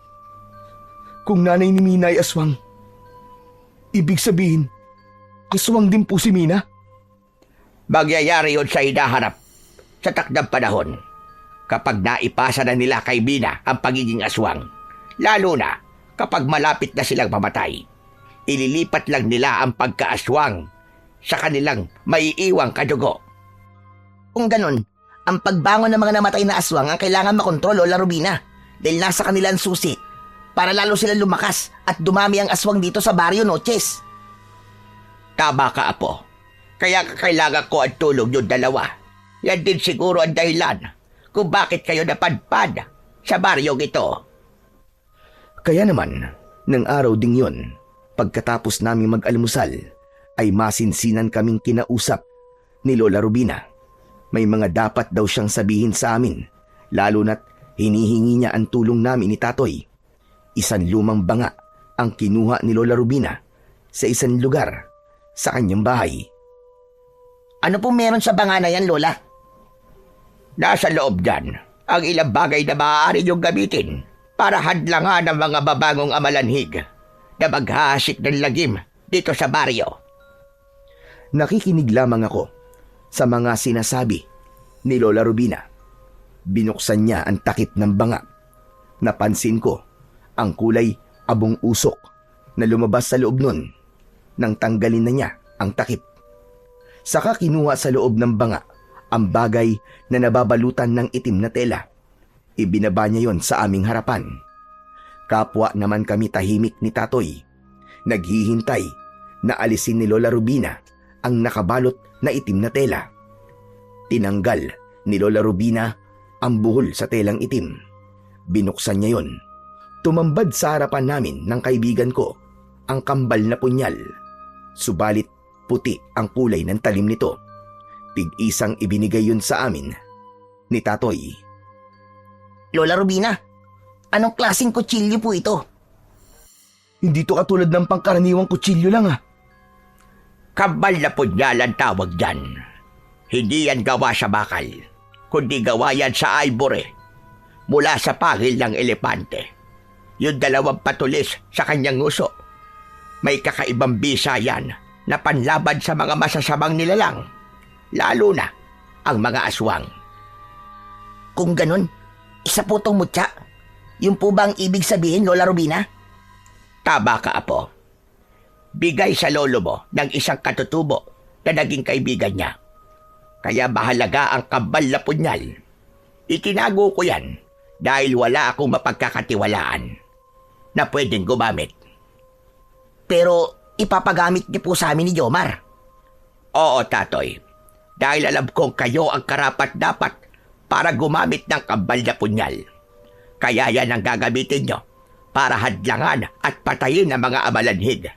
Kung nanay ni Mina ay aswang, ibig sabihin, aswang din po si Mina? Magyayari yun sa hinaharap sa takdang panahon kapag naipasa na nila kay Mina ang pagiging aswang. Lalo na kapag malapit na silang mamatay. Ililipat lang nila ang pagkaaswang sa kanilang maiiwang kadugo. Kung ganun, ang pagbangon ng mga namatay na aswang ang kailangan makontrol, Lola Rubina. Dahil nasa kanila ang susi. Para lalo sila lumakas at dumami ang aswang dito sa Barrio Noches. Tama ka, Apo. Kaya kailangan ko ang tulong yung dalawa. Yan din siguro ang dahilan kung bakit kayo napadpad sa baryong ito. Kaya naman, ng araw ding yon, pagkatapos namin mag-almusal, ay masinsinan kaming kinausap ni Lola Rubina. May mga dapat daw siyang sabihin sa amin, lalo na't hinihingi niya ang tulong namin ni Tatoy. Isang lumang banga ang kinuha ni Lola Rubina sa isang lugar sa kanyang bahay. Ano po meron sa banga na yan, Lola? Nasa loob dyan ang ilang bagay na maaari niyong gamitin para hadlangan ang mga babangong amalanhig na maghahasik ng lagim dito sa baryo. Nakikinig lamang ako sa mga sinasabi ni Lola Rubina. Binuksan niya ang takip ng banga. Napansin ko ang kulay abong usok na lumabas sa loob nun nang tanggalin na niya ang takip. Saka kinuha sa loob ng banga ang bagay na nababalutan ng itim na tela. Ibinaba niya yon sa aming harapan. Kapwa naman kami tahimik ni Tatoy. Naghihintay na alisin ni Lola Rubina ang nakabalot na itim na tela. Tinanggal ni Lola Rubina ang buhol sa telang itim. Binuksan niya yon. Tumambad sa harapan namin ng kaibigan ko ang kambal na punyal. Subalit puti ang kulay ng talim nito. Tig-isang ibinigay yun sa amin ni Tatoy. Lola Rubina, anong klaseng kutsilyo po ito? Hindi to katulad ng pangkaraniwang kutsilyo lang Kambal na punyal ang tawag dyan. Hindi yan gawa sa bakal, kundi gawa yan sa ivory. Mula sa pangil ng elepante. Yung dalawang patulis sa kanyang nguso. May kakaibang bisa yan na panlaban sa mga masasamang nilalang. Lalo na ang mga aswang. Kung ganun, isa po tong mutya. Yung po ba ang ibig sabihin, Lola Rubina? Tama ka, Apo. Bigay sa lolo mo ng isang katutubo na naging kaibigan niya. Kaya mahalaga ang kambal na punyal. Itinago ko yan dahil wala akong mapagkakatiwalaan na pwedeng gumamit. Pero ipapagamit niyo po sa amin ni Jomar. Oo, Tatoy. Dahil alam kong kayo ang karapat-dapat para gumamit ng kambal na punyal. Kaya yan ang gagamitin nyo para hadlangan at patayin ang mga amalanhid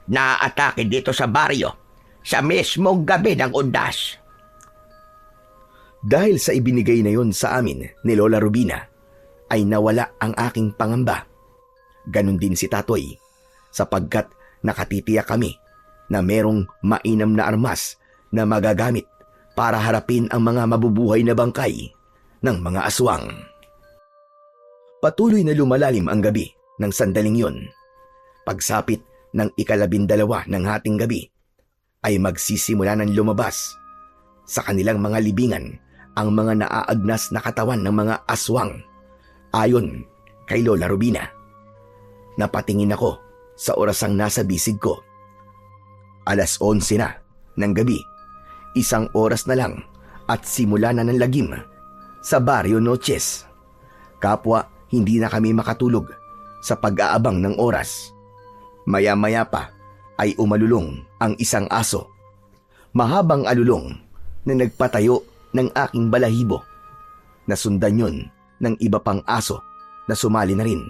na atake dito sa baryo sa mismong gabi ng undas. Dahil sa ibinigay na yon sa amin ni Lola Rubina, ay nawala ang aking pangamba. Ganon din si Tatoy, sapagkat nakatitiyak kami na merong mainam na armas na magagamit para harapin ang mga mabubuhay na bangkay ng mga aswang. Patuloy na lumalalim ang gabi ng sandaling yon. Pagsapit ng 12 ng hating gabi, ay magsisimula ng lumabas sa kanilang mga libingan ang mga naaagnas na katawan ng mga aswang. Ayon kay Lola Rubina. Napatingin ako sa orasang nasa bisig ko. 11:00 na ng gabi. 1 oras na lang at simula na ng lagim sa Barrio Noches. Kapwa hindi na kami makatulog sa pag-aabang ng oras. Maya-maya pa ay umalulong ang isang aso. Mahabang alulong na nagpatayo ng aking balahibo. Nasundan yun ng iba pang aso na sumali na rin.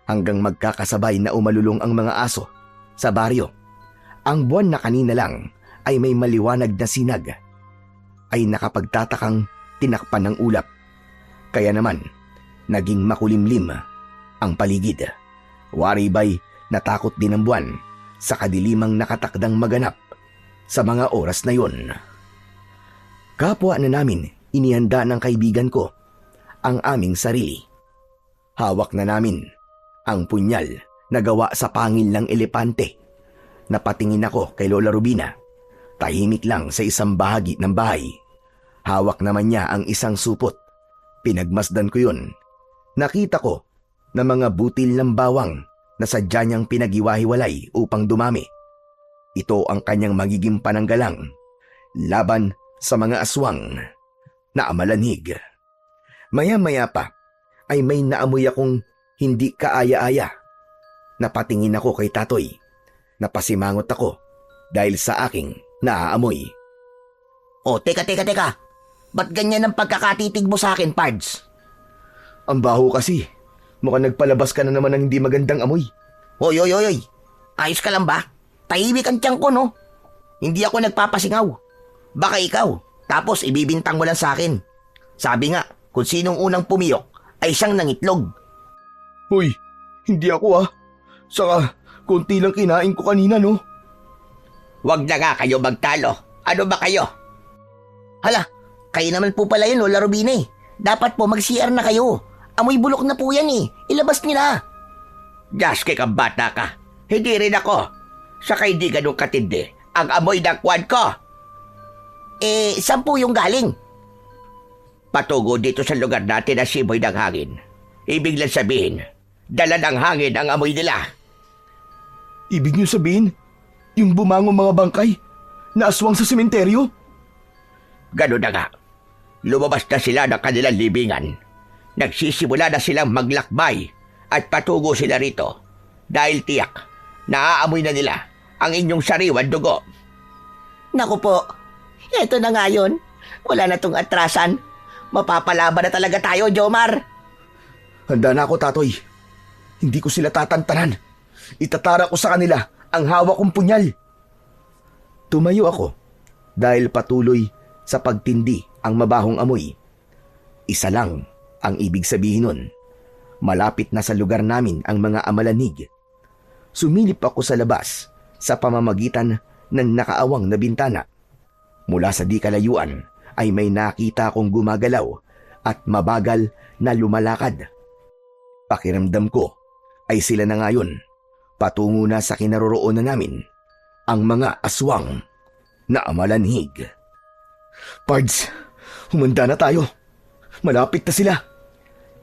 Hanggang magkakasabay na umalulong ang mga aso sa baryo. Ang buwan na kanina lang ay may maliwanag na sinag ay nakapagtatakang tinakpan ng ulap. Kaya naman, naging makulimlim ang paligid. Waribay natakot din ang buwan sa kadilimang nakatakdang maganap sa mga oras na yon. Kapwa na namin inihanda ng kaibigan ko ang aming sarili. Hawak na namin ang punyal na gawa sa pangil ng elepante. Napatingin ako kay Lola Rubina. Tahimik lang sa isang bahagi ng bahay. Hawak naman niya ang isang supot. Pinagmasdan ko yun. Nakita ko na mga butil ng bawang na sadya niyang pinagiwahiwalay upang dumami. Ito ang kanyang magiging pananggalang laban sa mga aswang na amalanhig. Maya-maya pa ay may naamoy akong hindi kaaya-aya. Napatingin ako kay Tatoy. Napasimangot ako dahil sa aking naaamoy. O, teka. Ba't ganyan ang pagkakatitig mo sa akin, Pards? Ang baho kasi. Mukhang nagpalabas ka na naman ng hindi magandang amoy. Hoy. Ayos ka lang ba? Tahimik ang tiyan ko, no? Hindi ako nagpapasingaw. Baka ikaw, tapos ibibintang mo lang sa akin. Sabi nga, kung sinong unang pumiyok ay siyang nangitlog. Hoy, hindi ako Saka, konti lang kinain ko kanina, no? Huwag na nga kayo magtalo. Ano ba kayo? Hala, kayo naman po pala yun, Lola Rubina eh. Dapat po mag-CR na kayo. Amoy bulok na po yan eh. Ilabas nila. Jaske kang bata ka. Hindi rin ako. Saka hindi ganun katindi ang amoy ng kwan ko. Saan po yung galing? Patugo dito sa lugar natin na simoy ng hangin. Ibig lang sabihin, dala ng hangin ang amoy nila. Ibig niyo sabihin, yung bumangong mga bangkay na aswang sa sementeryo? Ganun na nga. Lumabas na sila ng kanilang libingan. Nagsisimula na silang maglakbay at patugo sila rito. Dahil tiyak, naaamoy na nila ang inyong sariwan dugo. Naku po, eto na nga yun. Wala na tong atrasan. Mapapalaban na talaga tayo, Jomar. Handa na ako, Tatoy. Hindi ko sila tatantanan. Itatara ko sa kanila ang hawak kong punyal. Tumayo ako dahil patuloy sa pagtindi ang mabahong amoy. Isa lang ang ibig sabihin nun. Malapit na sa lugar namin ang mga amalanig. Sumilip ako sa labas sa pamamagitan ng nakaawang na bintana. Mula sa di kalayuan ay may nakita akong gumagalaw at mabagal na lumalakad. Pakiramdam ko ay sila na ngayon, patungo na sa kinaroroonan namin, ang mga aswang na amalanhig. Pards, humanda na tayo. Malapit na sila.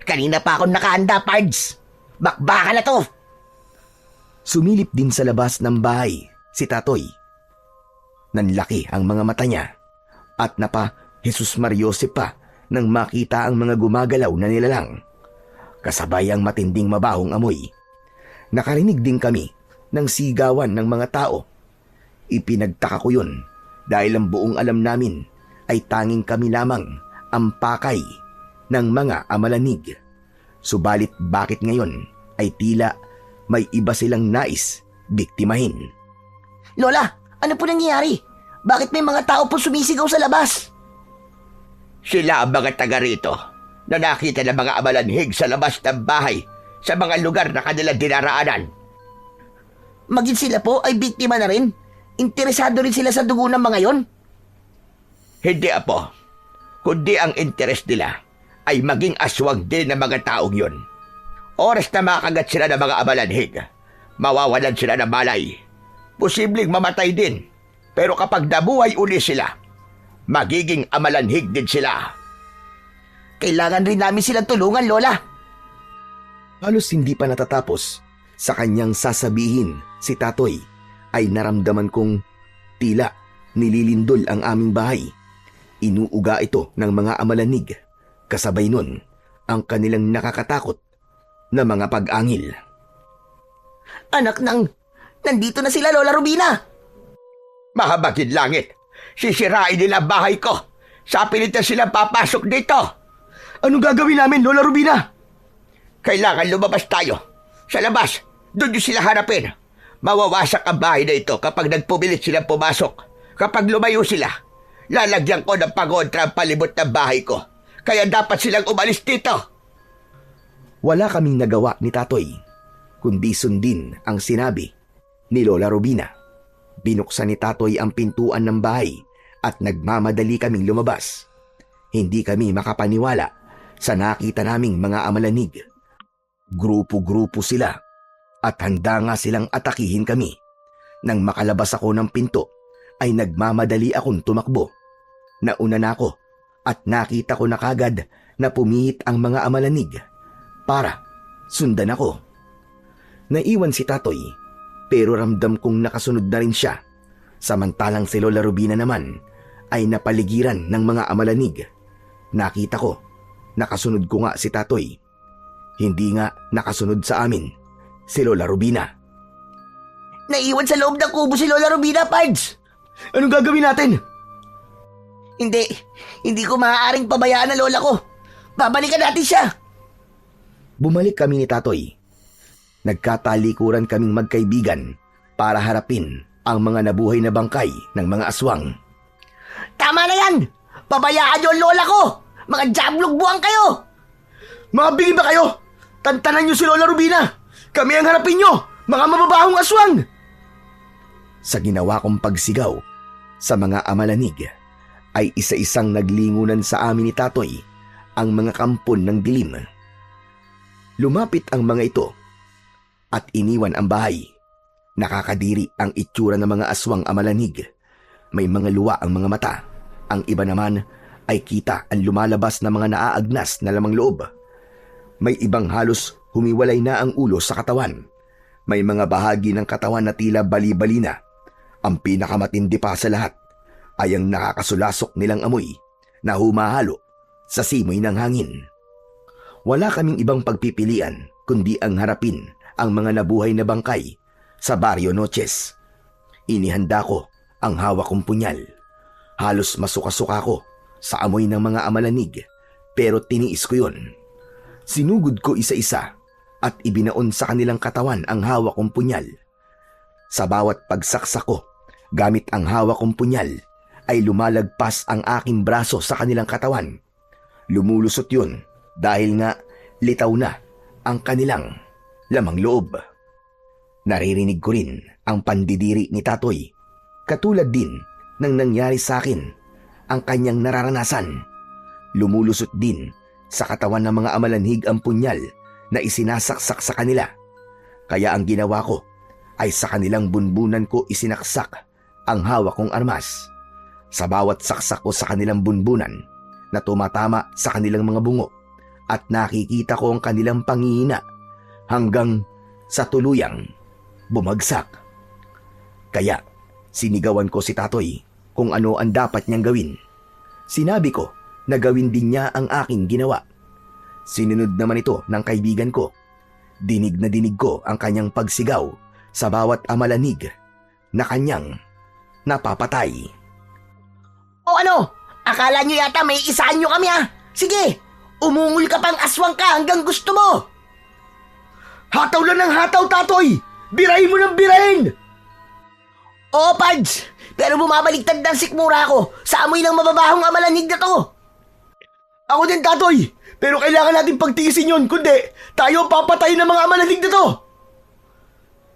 Kanina pa ako nakahanda, Pards. Bakbakan na to. Sumilip din sa labas ng bahay si Tatoy. Nanlaki ang mga mata niya at Jesus Mariose pa nang makita ang mga gumagalaw na nilalang. Kasabay ang matinding mabahong amoy. Nakarinig din kami ng sigawan ng mga tao. Ipinagtaka ko yun dahil ang buong alam namin ay tanging kami lamang ang pakay ng mga amalanig. Subalit bakit ngayon ay tila may iba silang nais biktimahin? Lola, ano po nangyayari? Bakit may mga tao po sumisigaw sa labas? Sila ang mga taga rito na nakita ng mga amalanhig sa labas ng bahay sa mga lugar na kanilang dinaraanan. Maging sila po ay biktima na rin? Interesado rin sila sa dugo ng mga yon? Hindi, Apo. Kundi ang interes nila ay maging aswang din ng mga taong yun. Oras na makagat sila ng mga amalanhig, mawawalan sila ng malay. Posibleng mamatay din. Pero kapag nabuhay uli sila, magiging amalanhig din sila. Kailangan rin namin silang tulungan, Lola. Halos hindi pa natatapos sa kanyang sasabihin si Tatoy ay naramdaman kong tila nililindol ang aming bahay. Inuuga ito ng mga amalanig. Kasabay nun ang kanilang nakakatakot na mga pag-angil. Anak nandito na sila, Lola Rubina. Mahabagin langit, sisirain nila ang bahay ko. Sa pilitan silang papasok dito. Anong gagawin namin, Lola Rubina? Kailangan lumabas tayo. Sa labas, doon nyo sila harapin. Mawawasak ang bahay na ito kapag nagpumilit silang pumasok. Kapag lumayo sila, lalagyan ko ng pagontra ang palibot ng bahay ko. Kaya dapat silang umalis dito. Wala kaming nagawa ni Tatoy, kundi sundin ang sinabi ni Lola Rubina. Binuksan ni Tatoy ang pintuan ng bahay at nagmamadali kaming lumabas. Hindi kami makapaniwala sa nakita naming mga amalanig. Grupo-grupo sila at handa nga silang atakihin kami. Nang makalabas ako ng pinto ay nagmamadali akong tumakbo. Nauna na ako at nakita ko na kagad na pumihit ang mga amalanig para sundan ako. Naiwan si Tatoy pero ramdam kong nakasunod na rin siya. Samantalang si Lola Rubina naman ay napaligiran ng mga amalanig. Nakita ko, nakasunod ko nga si Tatoy. Hindi nga nakasunod sa amin si Lola Rubina. Naiwan sa loob ng kubo si Lola Rubina, Pards. Anong gagawin natin? Hindi ko maaaring pabayaan ang lola ko. Babalikan natin siya. Bumalik kami ni Tatoy. Nagkatalikuran kaming magkaibigan para harapin ang mga nabuhay na bangkay ng mga aswang. Tama na yan! Pabayaan niyo ang lola ko! Mga jablog buwang kayo! Mga bigi ba kayo? Tantanan niyo si Lola Rubina! Kami ang harapin niyo, mga mababahong aswang! Sa ginawa kong pagsigaw sa mga amalanig, ay isa-isang naglingunan sa amin ni Tatoy ang mga kampon ng dilim. Lumapit ang mga ito at iniwan ang bahay. Nakakadiri ang itsura ng mga aswang amalanig. May mga luwa ang mga mata. Ang iba naman ay kita ang lumalabas na mga naaagnas na lamang loob. May ibang halos humiwalay na ang ulo sa katawan. May mga bahagi ng katawan na tila bali-bali na. Ang pinakamatindi pa sa lahat ay ang nakakasulasok nilang amoy na humahalo sa simoy ng hangin. Wala kaming ibang pagpipilian kundi ang harapin ang mga nabuhay na bangkay sa Barrio Noches. Inihanda ko ang hawak kong punyal. Halos masuka-suka ko sa amoy ng mga amalanig pero tiniis ko yun. Sinugod ko isa-isa at ibinaon sa kanilang katawan ang hawak kong punyal. Sa bawat pagsaksak ko gamit ang hawak kong punyal ay lumalagpas ang aking braso sa kanilang katawan. Lumulusot yun dahil nga litaw na ang kanilang lamang loob. Naririnig ko rin ang pandidiri ni Tatoy. Katulad din ng nangyari sa akin ang kanyang nararanasan. Lumulusot din sa katawan ng mga amalanhig ang punyal na isinasaksak sa kanila. Kaya ang ginawa ko ay sa kanilang bunbunan ko isinaksak ang hawak kong armas. Sa bawat saksak ko sa kanilang bunbunan na tumatama sa kanilang mga bungo at nakikita ko ang kanilang pangihina hanggang sa tuluyang bumagsak. Kaya sinigawan ko si Tatoy kung ano ang dapat niyang gawin. Sinabi ko na gawin din niya ang aking ginawa. Sinunod naman ito ng kaibigan ko. Dinig na dinig ko ang kanyang pagsigaw sa bawat amalanig na kanyang napapatay. O ano? Akala nyo yata may isahan nyo kami ha? Sige, umungol ka pang aswang ka hanggang gusto mo. Hataw lang ng hataw, Tatoy! Birahin mo ng birahin! Oo, Pards, pero bumabaligtad ng sikmura ko sa amoy ng mababahong amalanig na to. Ako din, Tatoy! Pero kailangan natin pagtiisin yun, kundi tayo papatayin ng mga amalanig na to!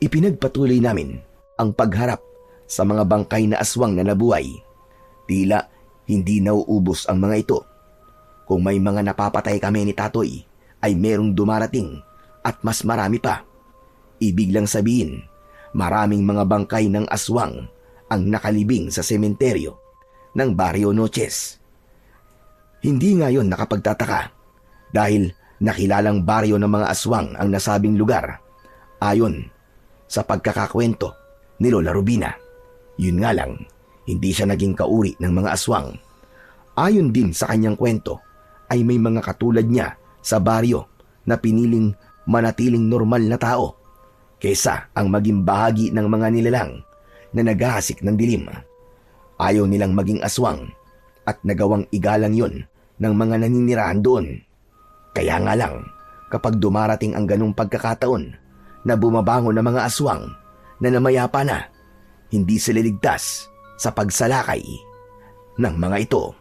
Ipinagpatuloy namin ang pagharap sa mga bangkay na aswang na nabuhay. Tila hindi nauubos ang mga ito. Kung may mga napapatay kami ni Tatoy, ay merong dumarating at mas marami pa. Ibig lang sabihin, maraming mga bangkay ng aswang ang nakalibing sa sementeryo ng Barrio Noches. Hindi ngayon nakapagtataka dahil nakilalang baryo ng mga aswang ang nasabing lugar ayon sa pagkakakwento ni Lola Rubina. Yun nga lang, hindi siya naging kauri ng mga aswang. Ayon din sa kanyang kwento, ay may mga katulad niya sa baryo na piniling manatiling normal na tao kaysa ang maging bahagi ng mga nilalang na naghahasik ng dilim. Ayaw nilang maging aswang at nagawang igalang yon ng mga naninirahan doon. Kaya nga lang, kapag dumarating ang ganong pagkakataon na bumabangon ng mga aswang na namayapa na, hindi sila ligtas sa pagsalakay ng mga ito.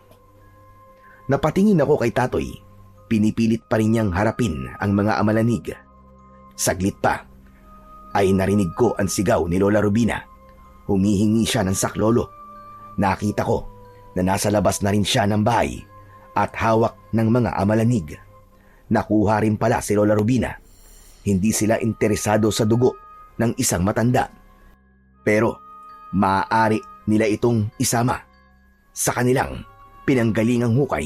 Napatingin ako kay Tatoy. Pinipilit pa rin niyang harapin ang mga amalanig. Saglit pa, ay narinig ko ang sigaw ni Lola Rubina. Humihingi siya ng saklolo. Nakita ko na nasa labas na rin siya ng bahay at hawak ng mga amalanig. Nakuha rin pala si Lola Rubina. Hindi sila interesado sa dugo ng isang matanda. Pero maaari nila itong isama sa kanilang pinanggalingang hukay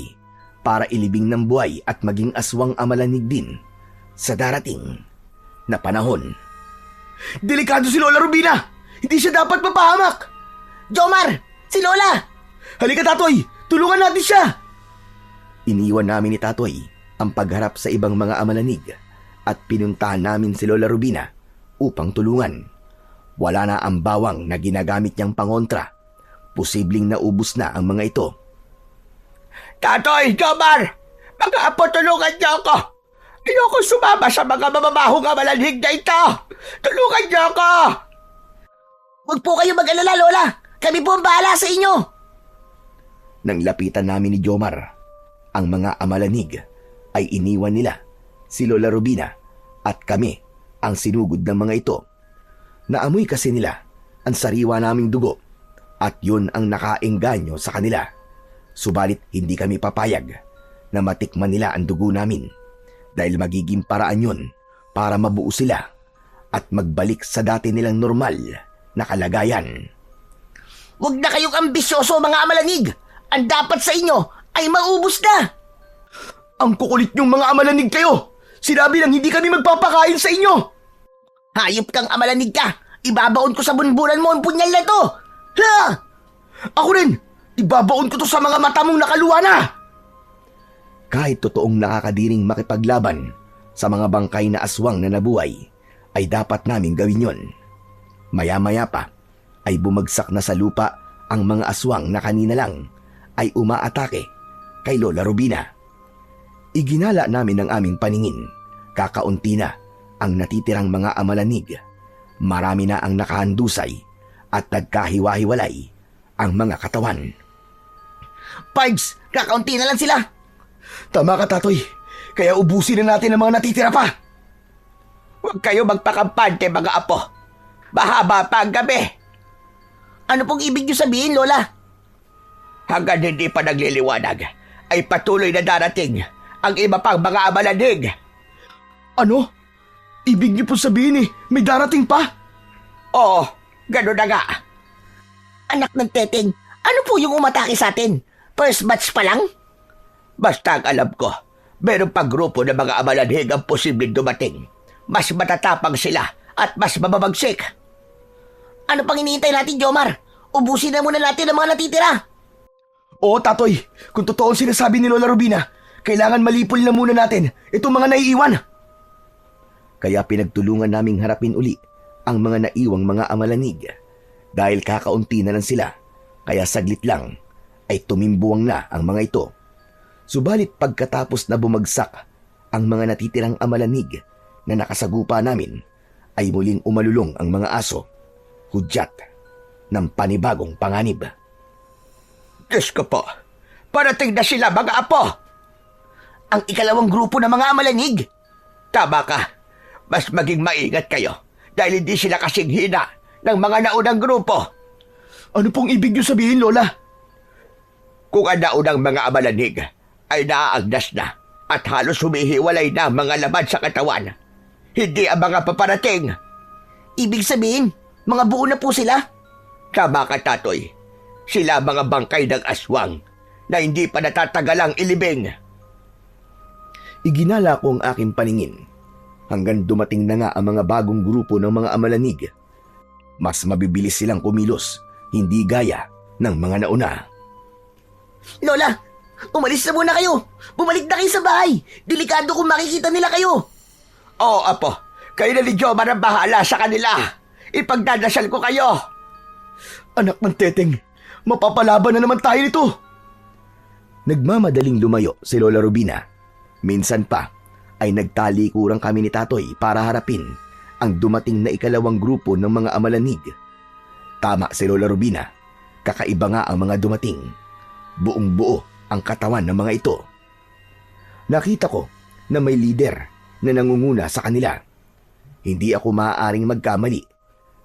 para ilibing ng buhay at maging aswang amalanig din sa darating na panahon. Delikado si Lola Rubina! Hindi siya dapat mapahamak! Jomar, si Lola! Halika, Tatoy! Tulungan natin siya! Iniwan namin ni Tatoy ang pagharap sa ibang mga amalanig at pinuntahan namin si Lola Rubina upang tulungan. Wala na ang bawang na ginagamit niyang pangontra. Posibleng naubos na ang mga ito. Tatoy, Jomar! Mga apo, tulungan niyo ako! Ayoko sumama sa mga mababahong amalanhig na ito! Tulungan niyo ako! Huwag po kayo mag-alala, Lola. Kami po ang bahala sa inyo. Nang lapitan namin ni Jomar, ang mga amalanig ay iniwan nila si Lola Rubina at kami ang sinugod ng mga ito. Naamoy kasi nila ang sariwa naming dugo at yun ang nakaengganyo sa kanila. Subalit hindi kami papayag na matikman nila ang dugo namin dahil magiging paraan yun para mabuo sila at magbalik sa dati nilang normal na kalagayan. Huwag na kayong ambisyoso, mga amalanig. Ang dapat sa inyo ay maubos na. Ang kukulit niyong mga amalanig kayo! Sinabi lang hindi kami magpapakain sa inyo! Hayop kang amalanig ka. Ibabaon ko sa bunburan mo ang punyal na to. Ha! Ako rin! Ibabaon ko to sa mga mata mong nakaluwa na! Kahit totoong nakakadiring makipaglaban sa mga bangkay na aswang na nabuhay, ay dapat naming gawin yon. Maya-maya pa ay bumagsak na sa lupa ang mga aswang na kanina lang ay umaatake kay Lola Rubina. Iginala namin ang aming paningin. Kakaunti na ang natitirang mga amalanig. Marami na ang nakahandusay at nagkahiwa-hiwalay ang mga katawan. Pards, kakaunti na lang sila. Tama ka, Tatoy. Kaya ubusin na natin ang mga natitira pa. Huwag kayo magpakampante, mga apo. Mahaba pa ang gabi. Ano pong ibig niyo sabihin, Lola? Hanggang hindi pa nagliliwanag, ay patuloy na darating ang iba pang mga amalanig. Ano? Ibig niyo po sabihin may darating pa? Oo, gano'n na nga. Anak ng teteng, ano po yung umatake sa atin? First batch pa lang? Basta ang alam ko, meron pang grupo ng mga amalanig ang posibleng dumating. Mas matatapang sila at mas mababagsik. Ano pang iniintay natin, Jomar? Ubusin na muna natin ang mga natitira. Oo, Tatoy. Kung totoo ang sinasabi ni Lola Rubina, kailangan malipol na muna natin itong mga naiiwan. Kaya pinagtulungan naming harapin uli ang mga naiwang mga amalanig. Dahil kakaunti na lang sila, kaya saglit lang ay tumimbuwang na ang mga ito. Subalit pagkatapos na bumagsak ang mga natitirang amalanig na nakasagupa namin, ay muling umalulong ang mga aso, hudyat ng panibagong panganib. Diyos ko po, parating na sila, mga apo. Ang ikalawang grupo ng mga amalanig. Tama ka, mas maging maingat kayo dahil hindi sila kasing hina ng mga naunang grupo. Ano pong ibig niyo sabihin, Lola? Kung ang naunang mga amalanig ay naaagdas na at halos humihiwalay na ang mga laman sa katawan, hindi ang mga paparating. Ibig sabihin, mga buo na po sila. Tama ka, Tatoy. Sila mga bangkay ng aswang na hindi pa natatagalang ilibing. Iginala ko ang aking paningin hanggang dumating na nga ang mga bagong grupo ng mga amalanig. Mas mabibilis silang kumilos, hindi gaya ng mga nauna. Lola, umalis na muna kayo. Bumalik na kayo sa bahay. Delikado kung makikita nila kayo. Oo, apo. Kayo na ni Jomar ang bahala sa kanila. Ipagdadasal ko kayo. Anak ng teteng, mapapalaban na naman tayo nito. Nagmamadaling lumayo si Lola Rubina. Minsan pa ay nagtalikurang kami ni Tatoy para harapin ang dumating na ikalawang grupo ng mga amalanig. Tama si Lola Rubina, kakaiba nga ang mga dumating. Buong buo ang katawan ng mga ito. Nakita ko na may leader na nangunguna sa kanila. Hindi ako maaaring magkamali.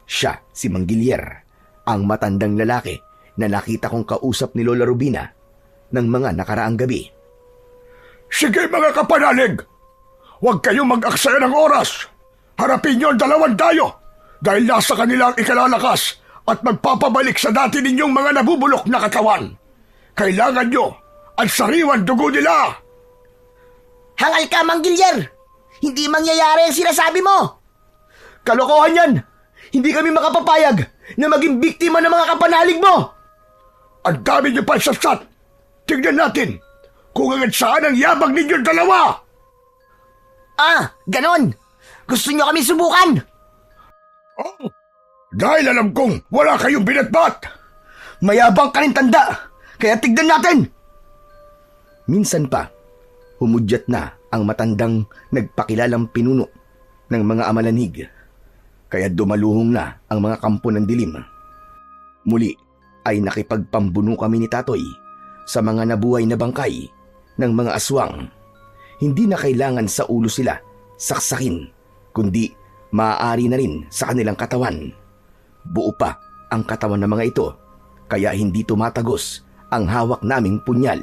Siya si Manggilier, ang matandang lalaki na nakita kong kausap ni Lola Rubina ng mga nakaraang gabi. Sige mga kapanalig, huwag kayong mag-aksaya ng oras. Harapin niyo ang dalawang dayo dahil nasa kanila ang ikalalakas at magpapabalik sa dati ninyong mga nabubulok na katawan. Kailangan niyo ang sariwan dugo nila. Hangal ka, Manggilier. Hindi mangyayari ang sinasabi mo. Kalokohan yan! Hindi kami makapapayag na maging biktima ng mga kapanalig mo! Ang dami niyo pa sasat. Tignan natin kung hanggang saan ang yabang ninyong dalawa. Ah, ganon. Gusto niyo kami subukan? Oh, dahil alam kong wala kayong binatbat. Mayabang ka rin tanda, kaya tignan natin! Minsan pa, humudyat na ang matandang nagpakilalang pinuno ng mga amalanig. Kaya dumaluhong na ang mga kampo ng dilim. Muli ay nakipagpambuno kami ni Tatoy sa mga nabuhay na bangkay ng mga aswang. Hindi na kailangan sa ulo sila saksakin, kundi maaari na rin sa kanilang katawan. Buo pa ang katawan ng mga ito, kaya hindi tumatagos ang hawak naming punyal.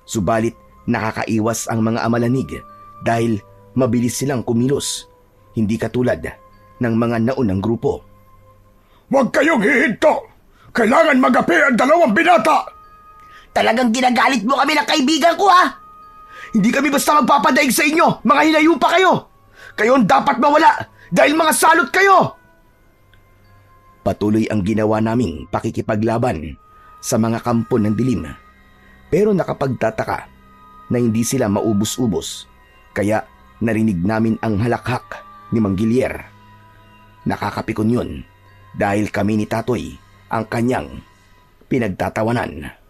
Subalit nakakaiwas ang mga amalanig dahil mabilis silang kumilos, hindi katulad ng mga naunang grupo. Huwag kayong hihinto. Kailangan magapi ang dalawang binata. Talagang ginagalit mo kami ng kaibigan ko, ha? Hindi kami basta magpapadaig sa inyo, mga hinayupa kayo. Kayo ang dapat mawala dahil mga salot kayo. Patuloy ang ginawa naming pakikipaglaban sa mga kampo ng dilim. Pero nakapagtataka na hindi sila maubos-ubos, kaya narinig namin ang halakhak ni Mang Gilier. Nakakapikon yun dahil kami ni Tatoy ang kanyang pinagtatawanan.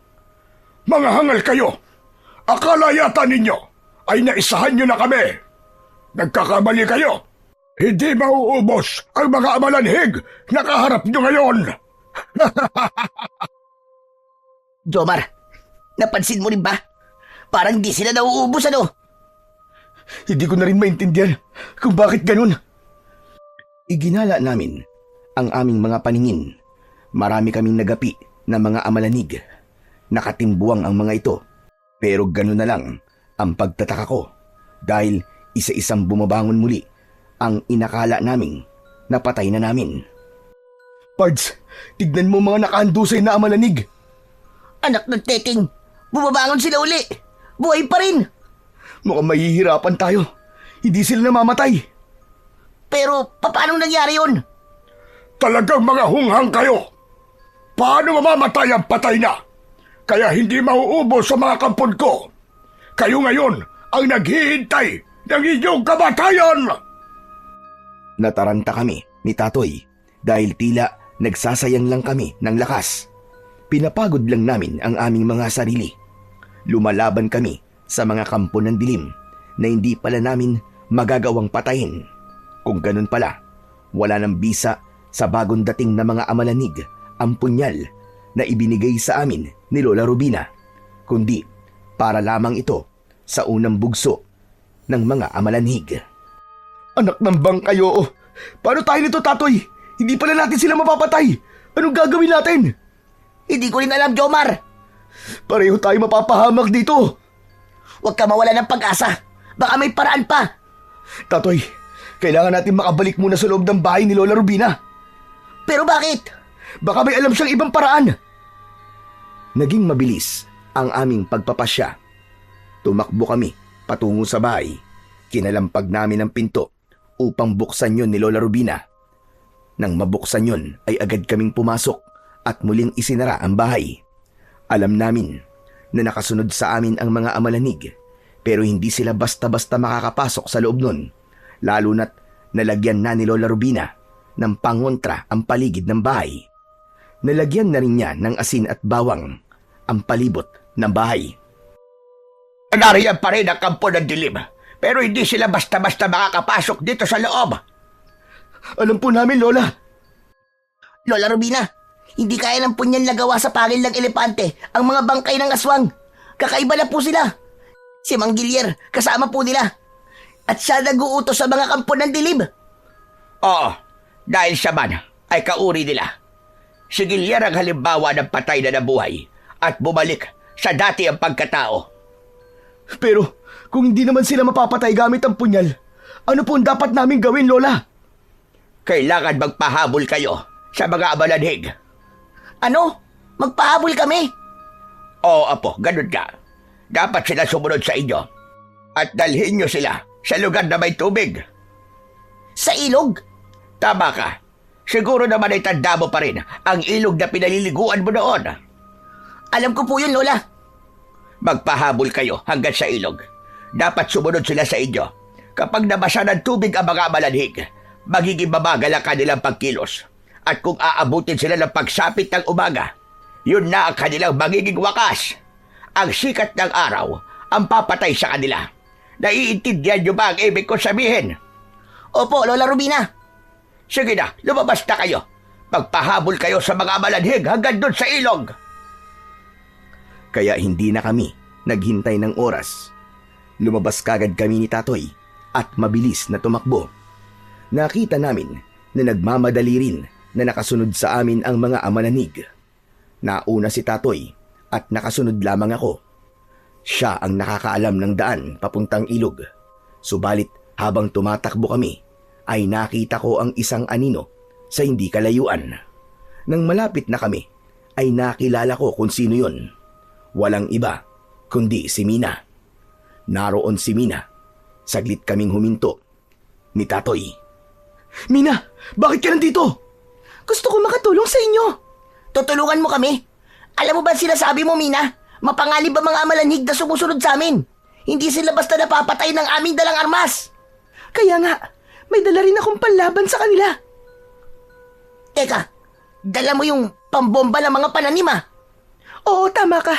Mga hangal kayo! Akala yata ninyo ay naisahan nyo na kami. Nagkakamali kayo. Hindi mauubos ang mga amalanhig na kaharap nyo ngayon. Jomar, napansin mo rin ba? Parang di sila nauubos, ano? Hindi ko na rin maintindihan kung bakit ganun. Iginala namin ang aming mga paningin. Marami kaming nagapi na mga amalanig. Nakatimbuang ang mga ito. Pero gano'n na lang ang pagtataka ko dahil isa-isang bumabangon muli ang inakala naming napatay na namin. Pards, tignan mo mga nakahandusay na amalanig. Anak ng teking, bumabangon sila uli. Buhay pa rin. Mukhang mahihirapan tayo. Hindi sila namamatay. Pero paano nangyari yun? Talagang mga hunghang kayo. Paano mamamatay ang patay na? Kaya hindi mauubos sa mga kampon ko. Kayo ngayon ang naghihintay ng inyong kamatayan. Nataranta kami ni Tatoy dahil tila nagsasayang lang kami ng lakas. Pinapagod lang namin ang aming mga sarili. Lumalaban kami sa mga kampo ng dilim na hindi pala namin magagawang patayin. Kung ganun pala, wala nang bisa sa bagong dating na mga amalanig ang punyal na ibinigay sa amin ni Lola Rubina, kundi para lamang ito sa unang bugso ng mga amalanhig. Anak ng bangkayo. Paano tayo nito, Tatoy? Hindi pala natin sila mapapatay. Anong gagawin natin? Hindi ko rin alam, Jomar. Pareho tayo mapapahamak dito. Huwag ka mawala ng pag-asa. Baka may paraan pa. Tatoy, kailangan natin makabalik muna sa loob ng bahay ni Lola Rubina. Pero bakit? Baka may alam siyang ibang paraan. Naging mabilis ang aming pagpapasya. Tumakbo kami patungo sa bahay. Kinalampag namin ang pinto upang buksan yon ni Lola Rubina. Nang mabuksan yon ay agad kaming pumasok at muling isinara ang bahay. Alam namin na nakasunod sa amin ang mga amalanig, pero hindi sila basta-basta makakapasok sa loob nun, lalo na't nalagyan na ni Lola Rubina ng pangontra ang paligid ng bahay. Nalagyan na rin niya ng asin at bawang ang palibot ng bahay. Nariyan pa rin ang kampo ng dilim, pero hindi sila basta-basta makakapasok dito sa loob. Alam po namin, Lola. Lola Rubina, hindi kaya ng punyan lagawa sa pangil ng elepante ang mga bangkay ng aswang. Kakaiba na po sila. Si Mang Gilier, kasama po nila. At siya nag-uutos sa mga kampo ng dilim. Oo, dahil siya man ay kauri nila. Si Gilier ang halimbawa ng patay na nabuhay at bumalik sa dati ang pagkatao. Pero kung hindi naman sila mapapatay gamit ang punyal, ano po ang dapat namin gawin, Lola? Kailangan magpahabol kayo sa mga amalanhig. Ano? Magpahabol kami? Oo, apo, ganun ka. Dapat sila sumunod sa inyo at dalhin nyo sila sa lugar na may tubig. Sa ilog? Tama ka. Siguro naman ay tanda mo pa rin ang ilog na pinaliliguan mo noon. Alam ko po yun, Lola. Magpahabol kayo hanggang sa ilog. Dapat sumunod sila sa inyo. Kapag nabasa ng tubig ang mga amalanhig, magiging mabagal ang kanilang pagkilos. At kung aabutin sila ng pagsapit ng umaga, yun na ang kanilang magiging wakas. Ang sikat ng araw ang papatay sa kanila. Naiintindihan nyo ba ang ibig ko sabihin? Opo, Lola Rubina. Sige na, lumabas na kayo. Magpahabol kayo sa mga amalanhig hanggang doon sa ilog. Kaya hindi na kami naghintay ng oras. Lumabas kagad kami ni Tatoy at mabilis na tumakbo. Nakita namin na nagmamadali rin na nakasunod sa amin ang mga amalanig. Nauna si Tatoy at nakasunod lamang ako. Siya ang nakakaalam ng daan papuntang ilog. Subalit habang tumatakbo kami, ay nakita ko ang isang anino sa hindi kalayuan. Nang malapit na kami, ay nakilala ko kung sino yun. Walang iba kundi si Mina. Naroon si Mina. Saglit kaming huminto ni Tatoy. Mina, bakit ka nandito? Gusto ko makatulong sa inyo. Tutulungan mo kami? Alam mo ba sinasabi mo, Mina? Mapangalib ang mga amalanig na sumusunod sa amin. Hindi sila basta napapatay ng aming dalang armas. Kaya nga, may dala rin akong panlaban sa kanila. Teka, dala mo yung pambomba ng mga pananim ah. Oo, tama ka.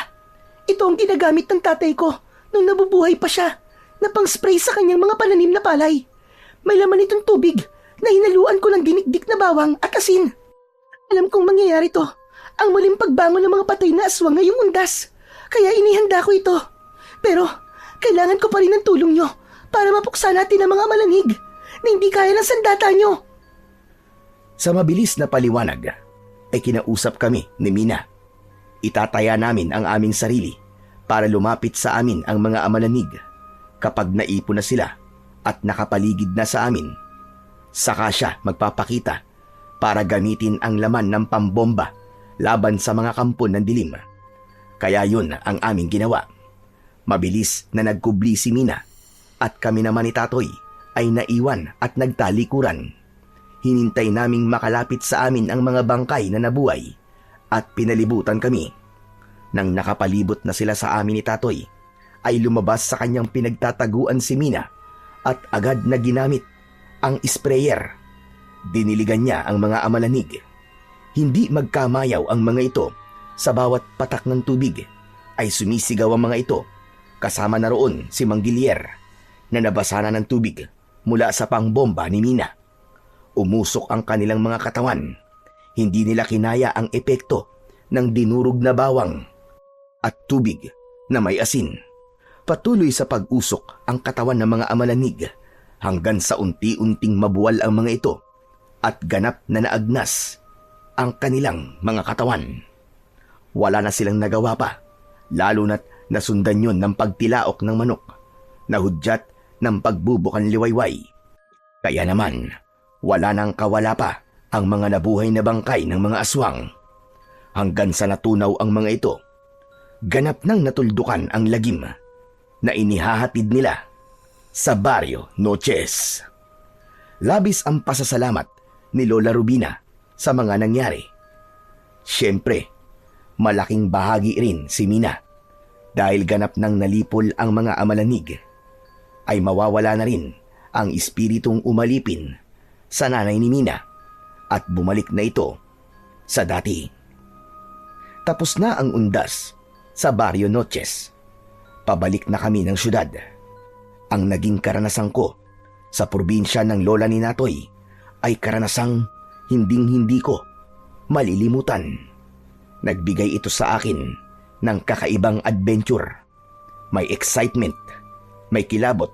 Ito ang ginagamit ng tatay ko nung nabubuhay pa siya na pang-spray sa kanyang mga pananim na palay. May laman itong tubig na hinaluan ko ng dinikdik na bawang at asin. Alam kong mangyayari to. Ang muling pagbangon ng mga patay na aswang ngayong undas. Kaya inihanda ko ito. Pero kailangan ko pa rin ng tulong nyo para mapuksa natin ang mga malanig na hindi kaya ng sandata nyo. Sa mabilis na paliwanag ay kinausap kami ni Mina. Itataya namin ang aming sarili para lumapit sa amin ang mga amalanig kapag naipon na sila at nakapaligid na sa amin. Saka siya magpapakita para gamitin ang laman ng pambomba laban sa mga kampo ng dilim. Kaya yun ang aming ginawa. Mabilis na nagkubli si Mina at kami naman ni Tatoy ay naiwan at nagtalikuran. Hinintay naming makalapit sa amin ang mga bangkay na nabuhay at pinalibutan kami. Nang nakapalibot na sila sa amin ni Tatoy, ay lumabas sa kanyang pinagtataguan si Mina at agad na ginamit ang sprayer. Diniligan niya ang mga amalanig. Hindi magkamayaw ang mga ito. Sa bawat patak ng tubig ay sumisigaw ang mga ito. Kasama na roon si Manggilier na nabasa na ng tubig mula sa pangbomba ni Mina. Umusok ang kanilang mga katawan. Hindi nila kinaya ang epekto ng dinurog na bawang at tubig na may asin. Patuloy sa pag-usok ang katawan ng mga amalanig hanggang sa unti-unting mabuwal ang mga ito at ganap na naagnas ang kanilang mga katawan. Wala na silang nagawa pa, lalo na't nasundan yon ng pagtilaok ng manok na hudyat ng pagbubukan liwayway. Kaya naman, wala nang kawala pa ang mga nabuhay na bangkay ng mga aswang. Hanggang sa natunaw ang mga ito, ganap nang natuldukan ang lagim na inihahatid nila sa Barrio Noches. Labis ang pasasalamat ni Lola Rubina sa mga nangyari. Siyempre, malaking bahagi rin si Mina dahil ganap nang nalipol ang mga amalanig. Ay mawawala na rin ang espiritong umalipin sa nanay ni Mina at bumalik na ito sa dati. Tapos na ang undas sa Barrio Noches. Pabalik na kami ng syudad. Ang naging karanasan ko sa probinsya ng lola ni Natoy ay karanasang hinding-hindi ko malilimutan. Nagbigay ito sa akin ng kakaibang adventure. May excitement, may kilabot,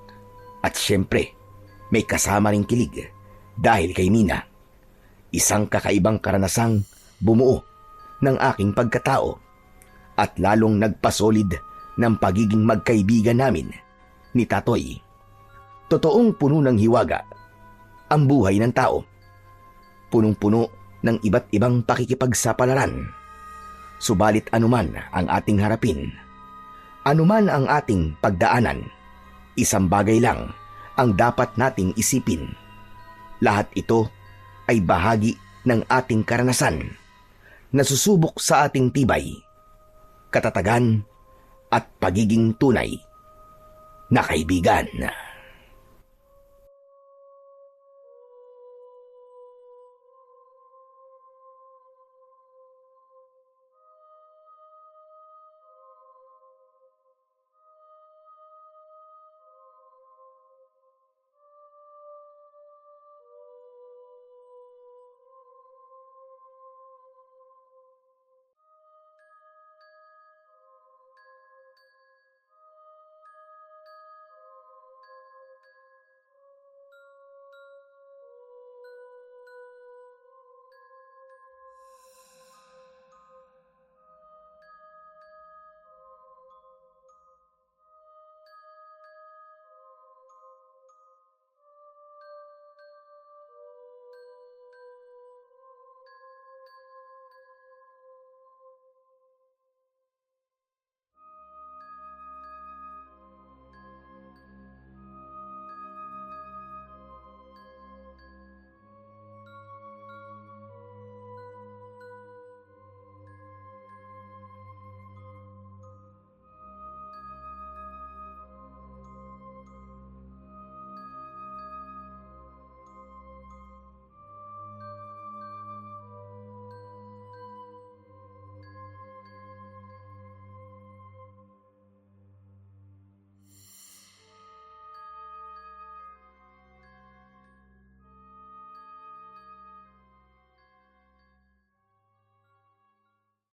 at syempre, may kasama ring kilig dahil kay Mina. Isang kakaibang karanasang bumuo ng aking pagkatao at lalong nagpasolid ng pagiging magkaibigan namin ni Tatoy. Totoong puno ng hiwaga ang buhay ng tao. Punong-puno ng iba't ibang pakikipagsapalaran. Subalit anuman ang ating harapin, anuman ang ating pagdaanan, isang bagay lang ang dapat nating isipin. Lahat ito ay bahagi ng ating karanasan na susubok sa ating tibay, katatagan at pagiging tunay na kaibigan.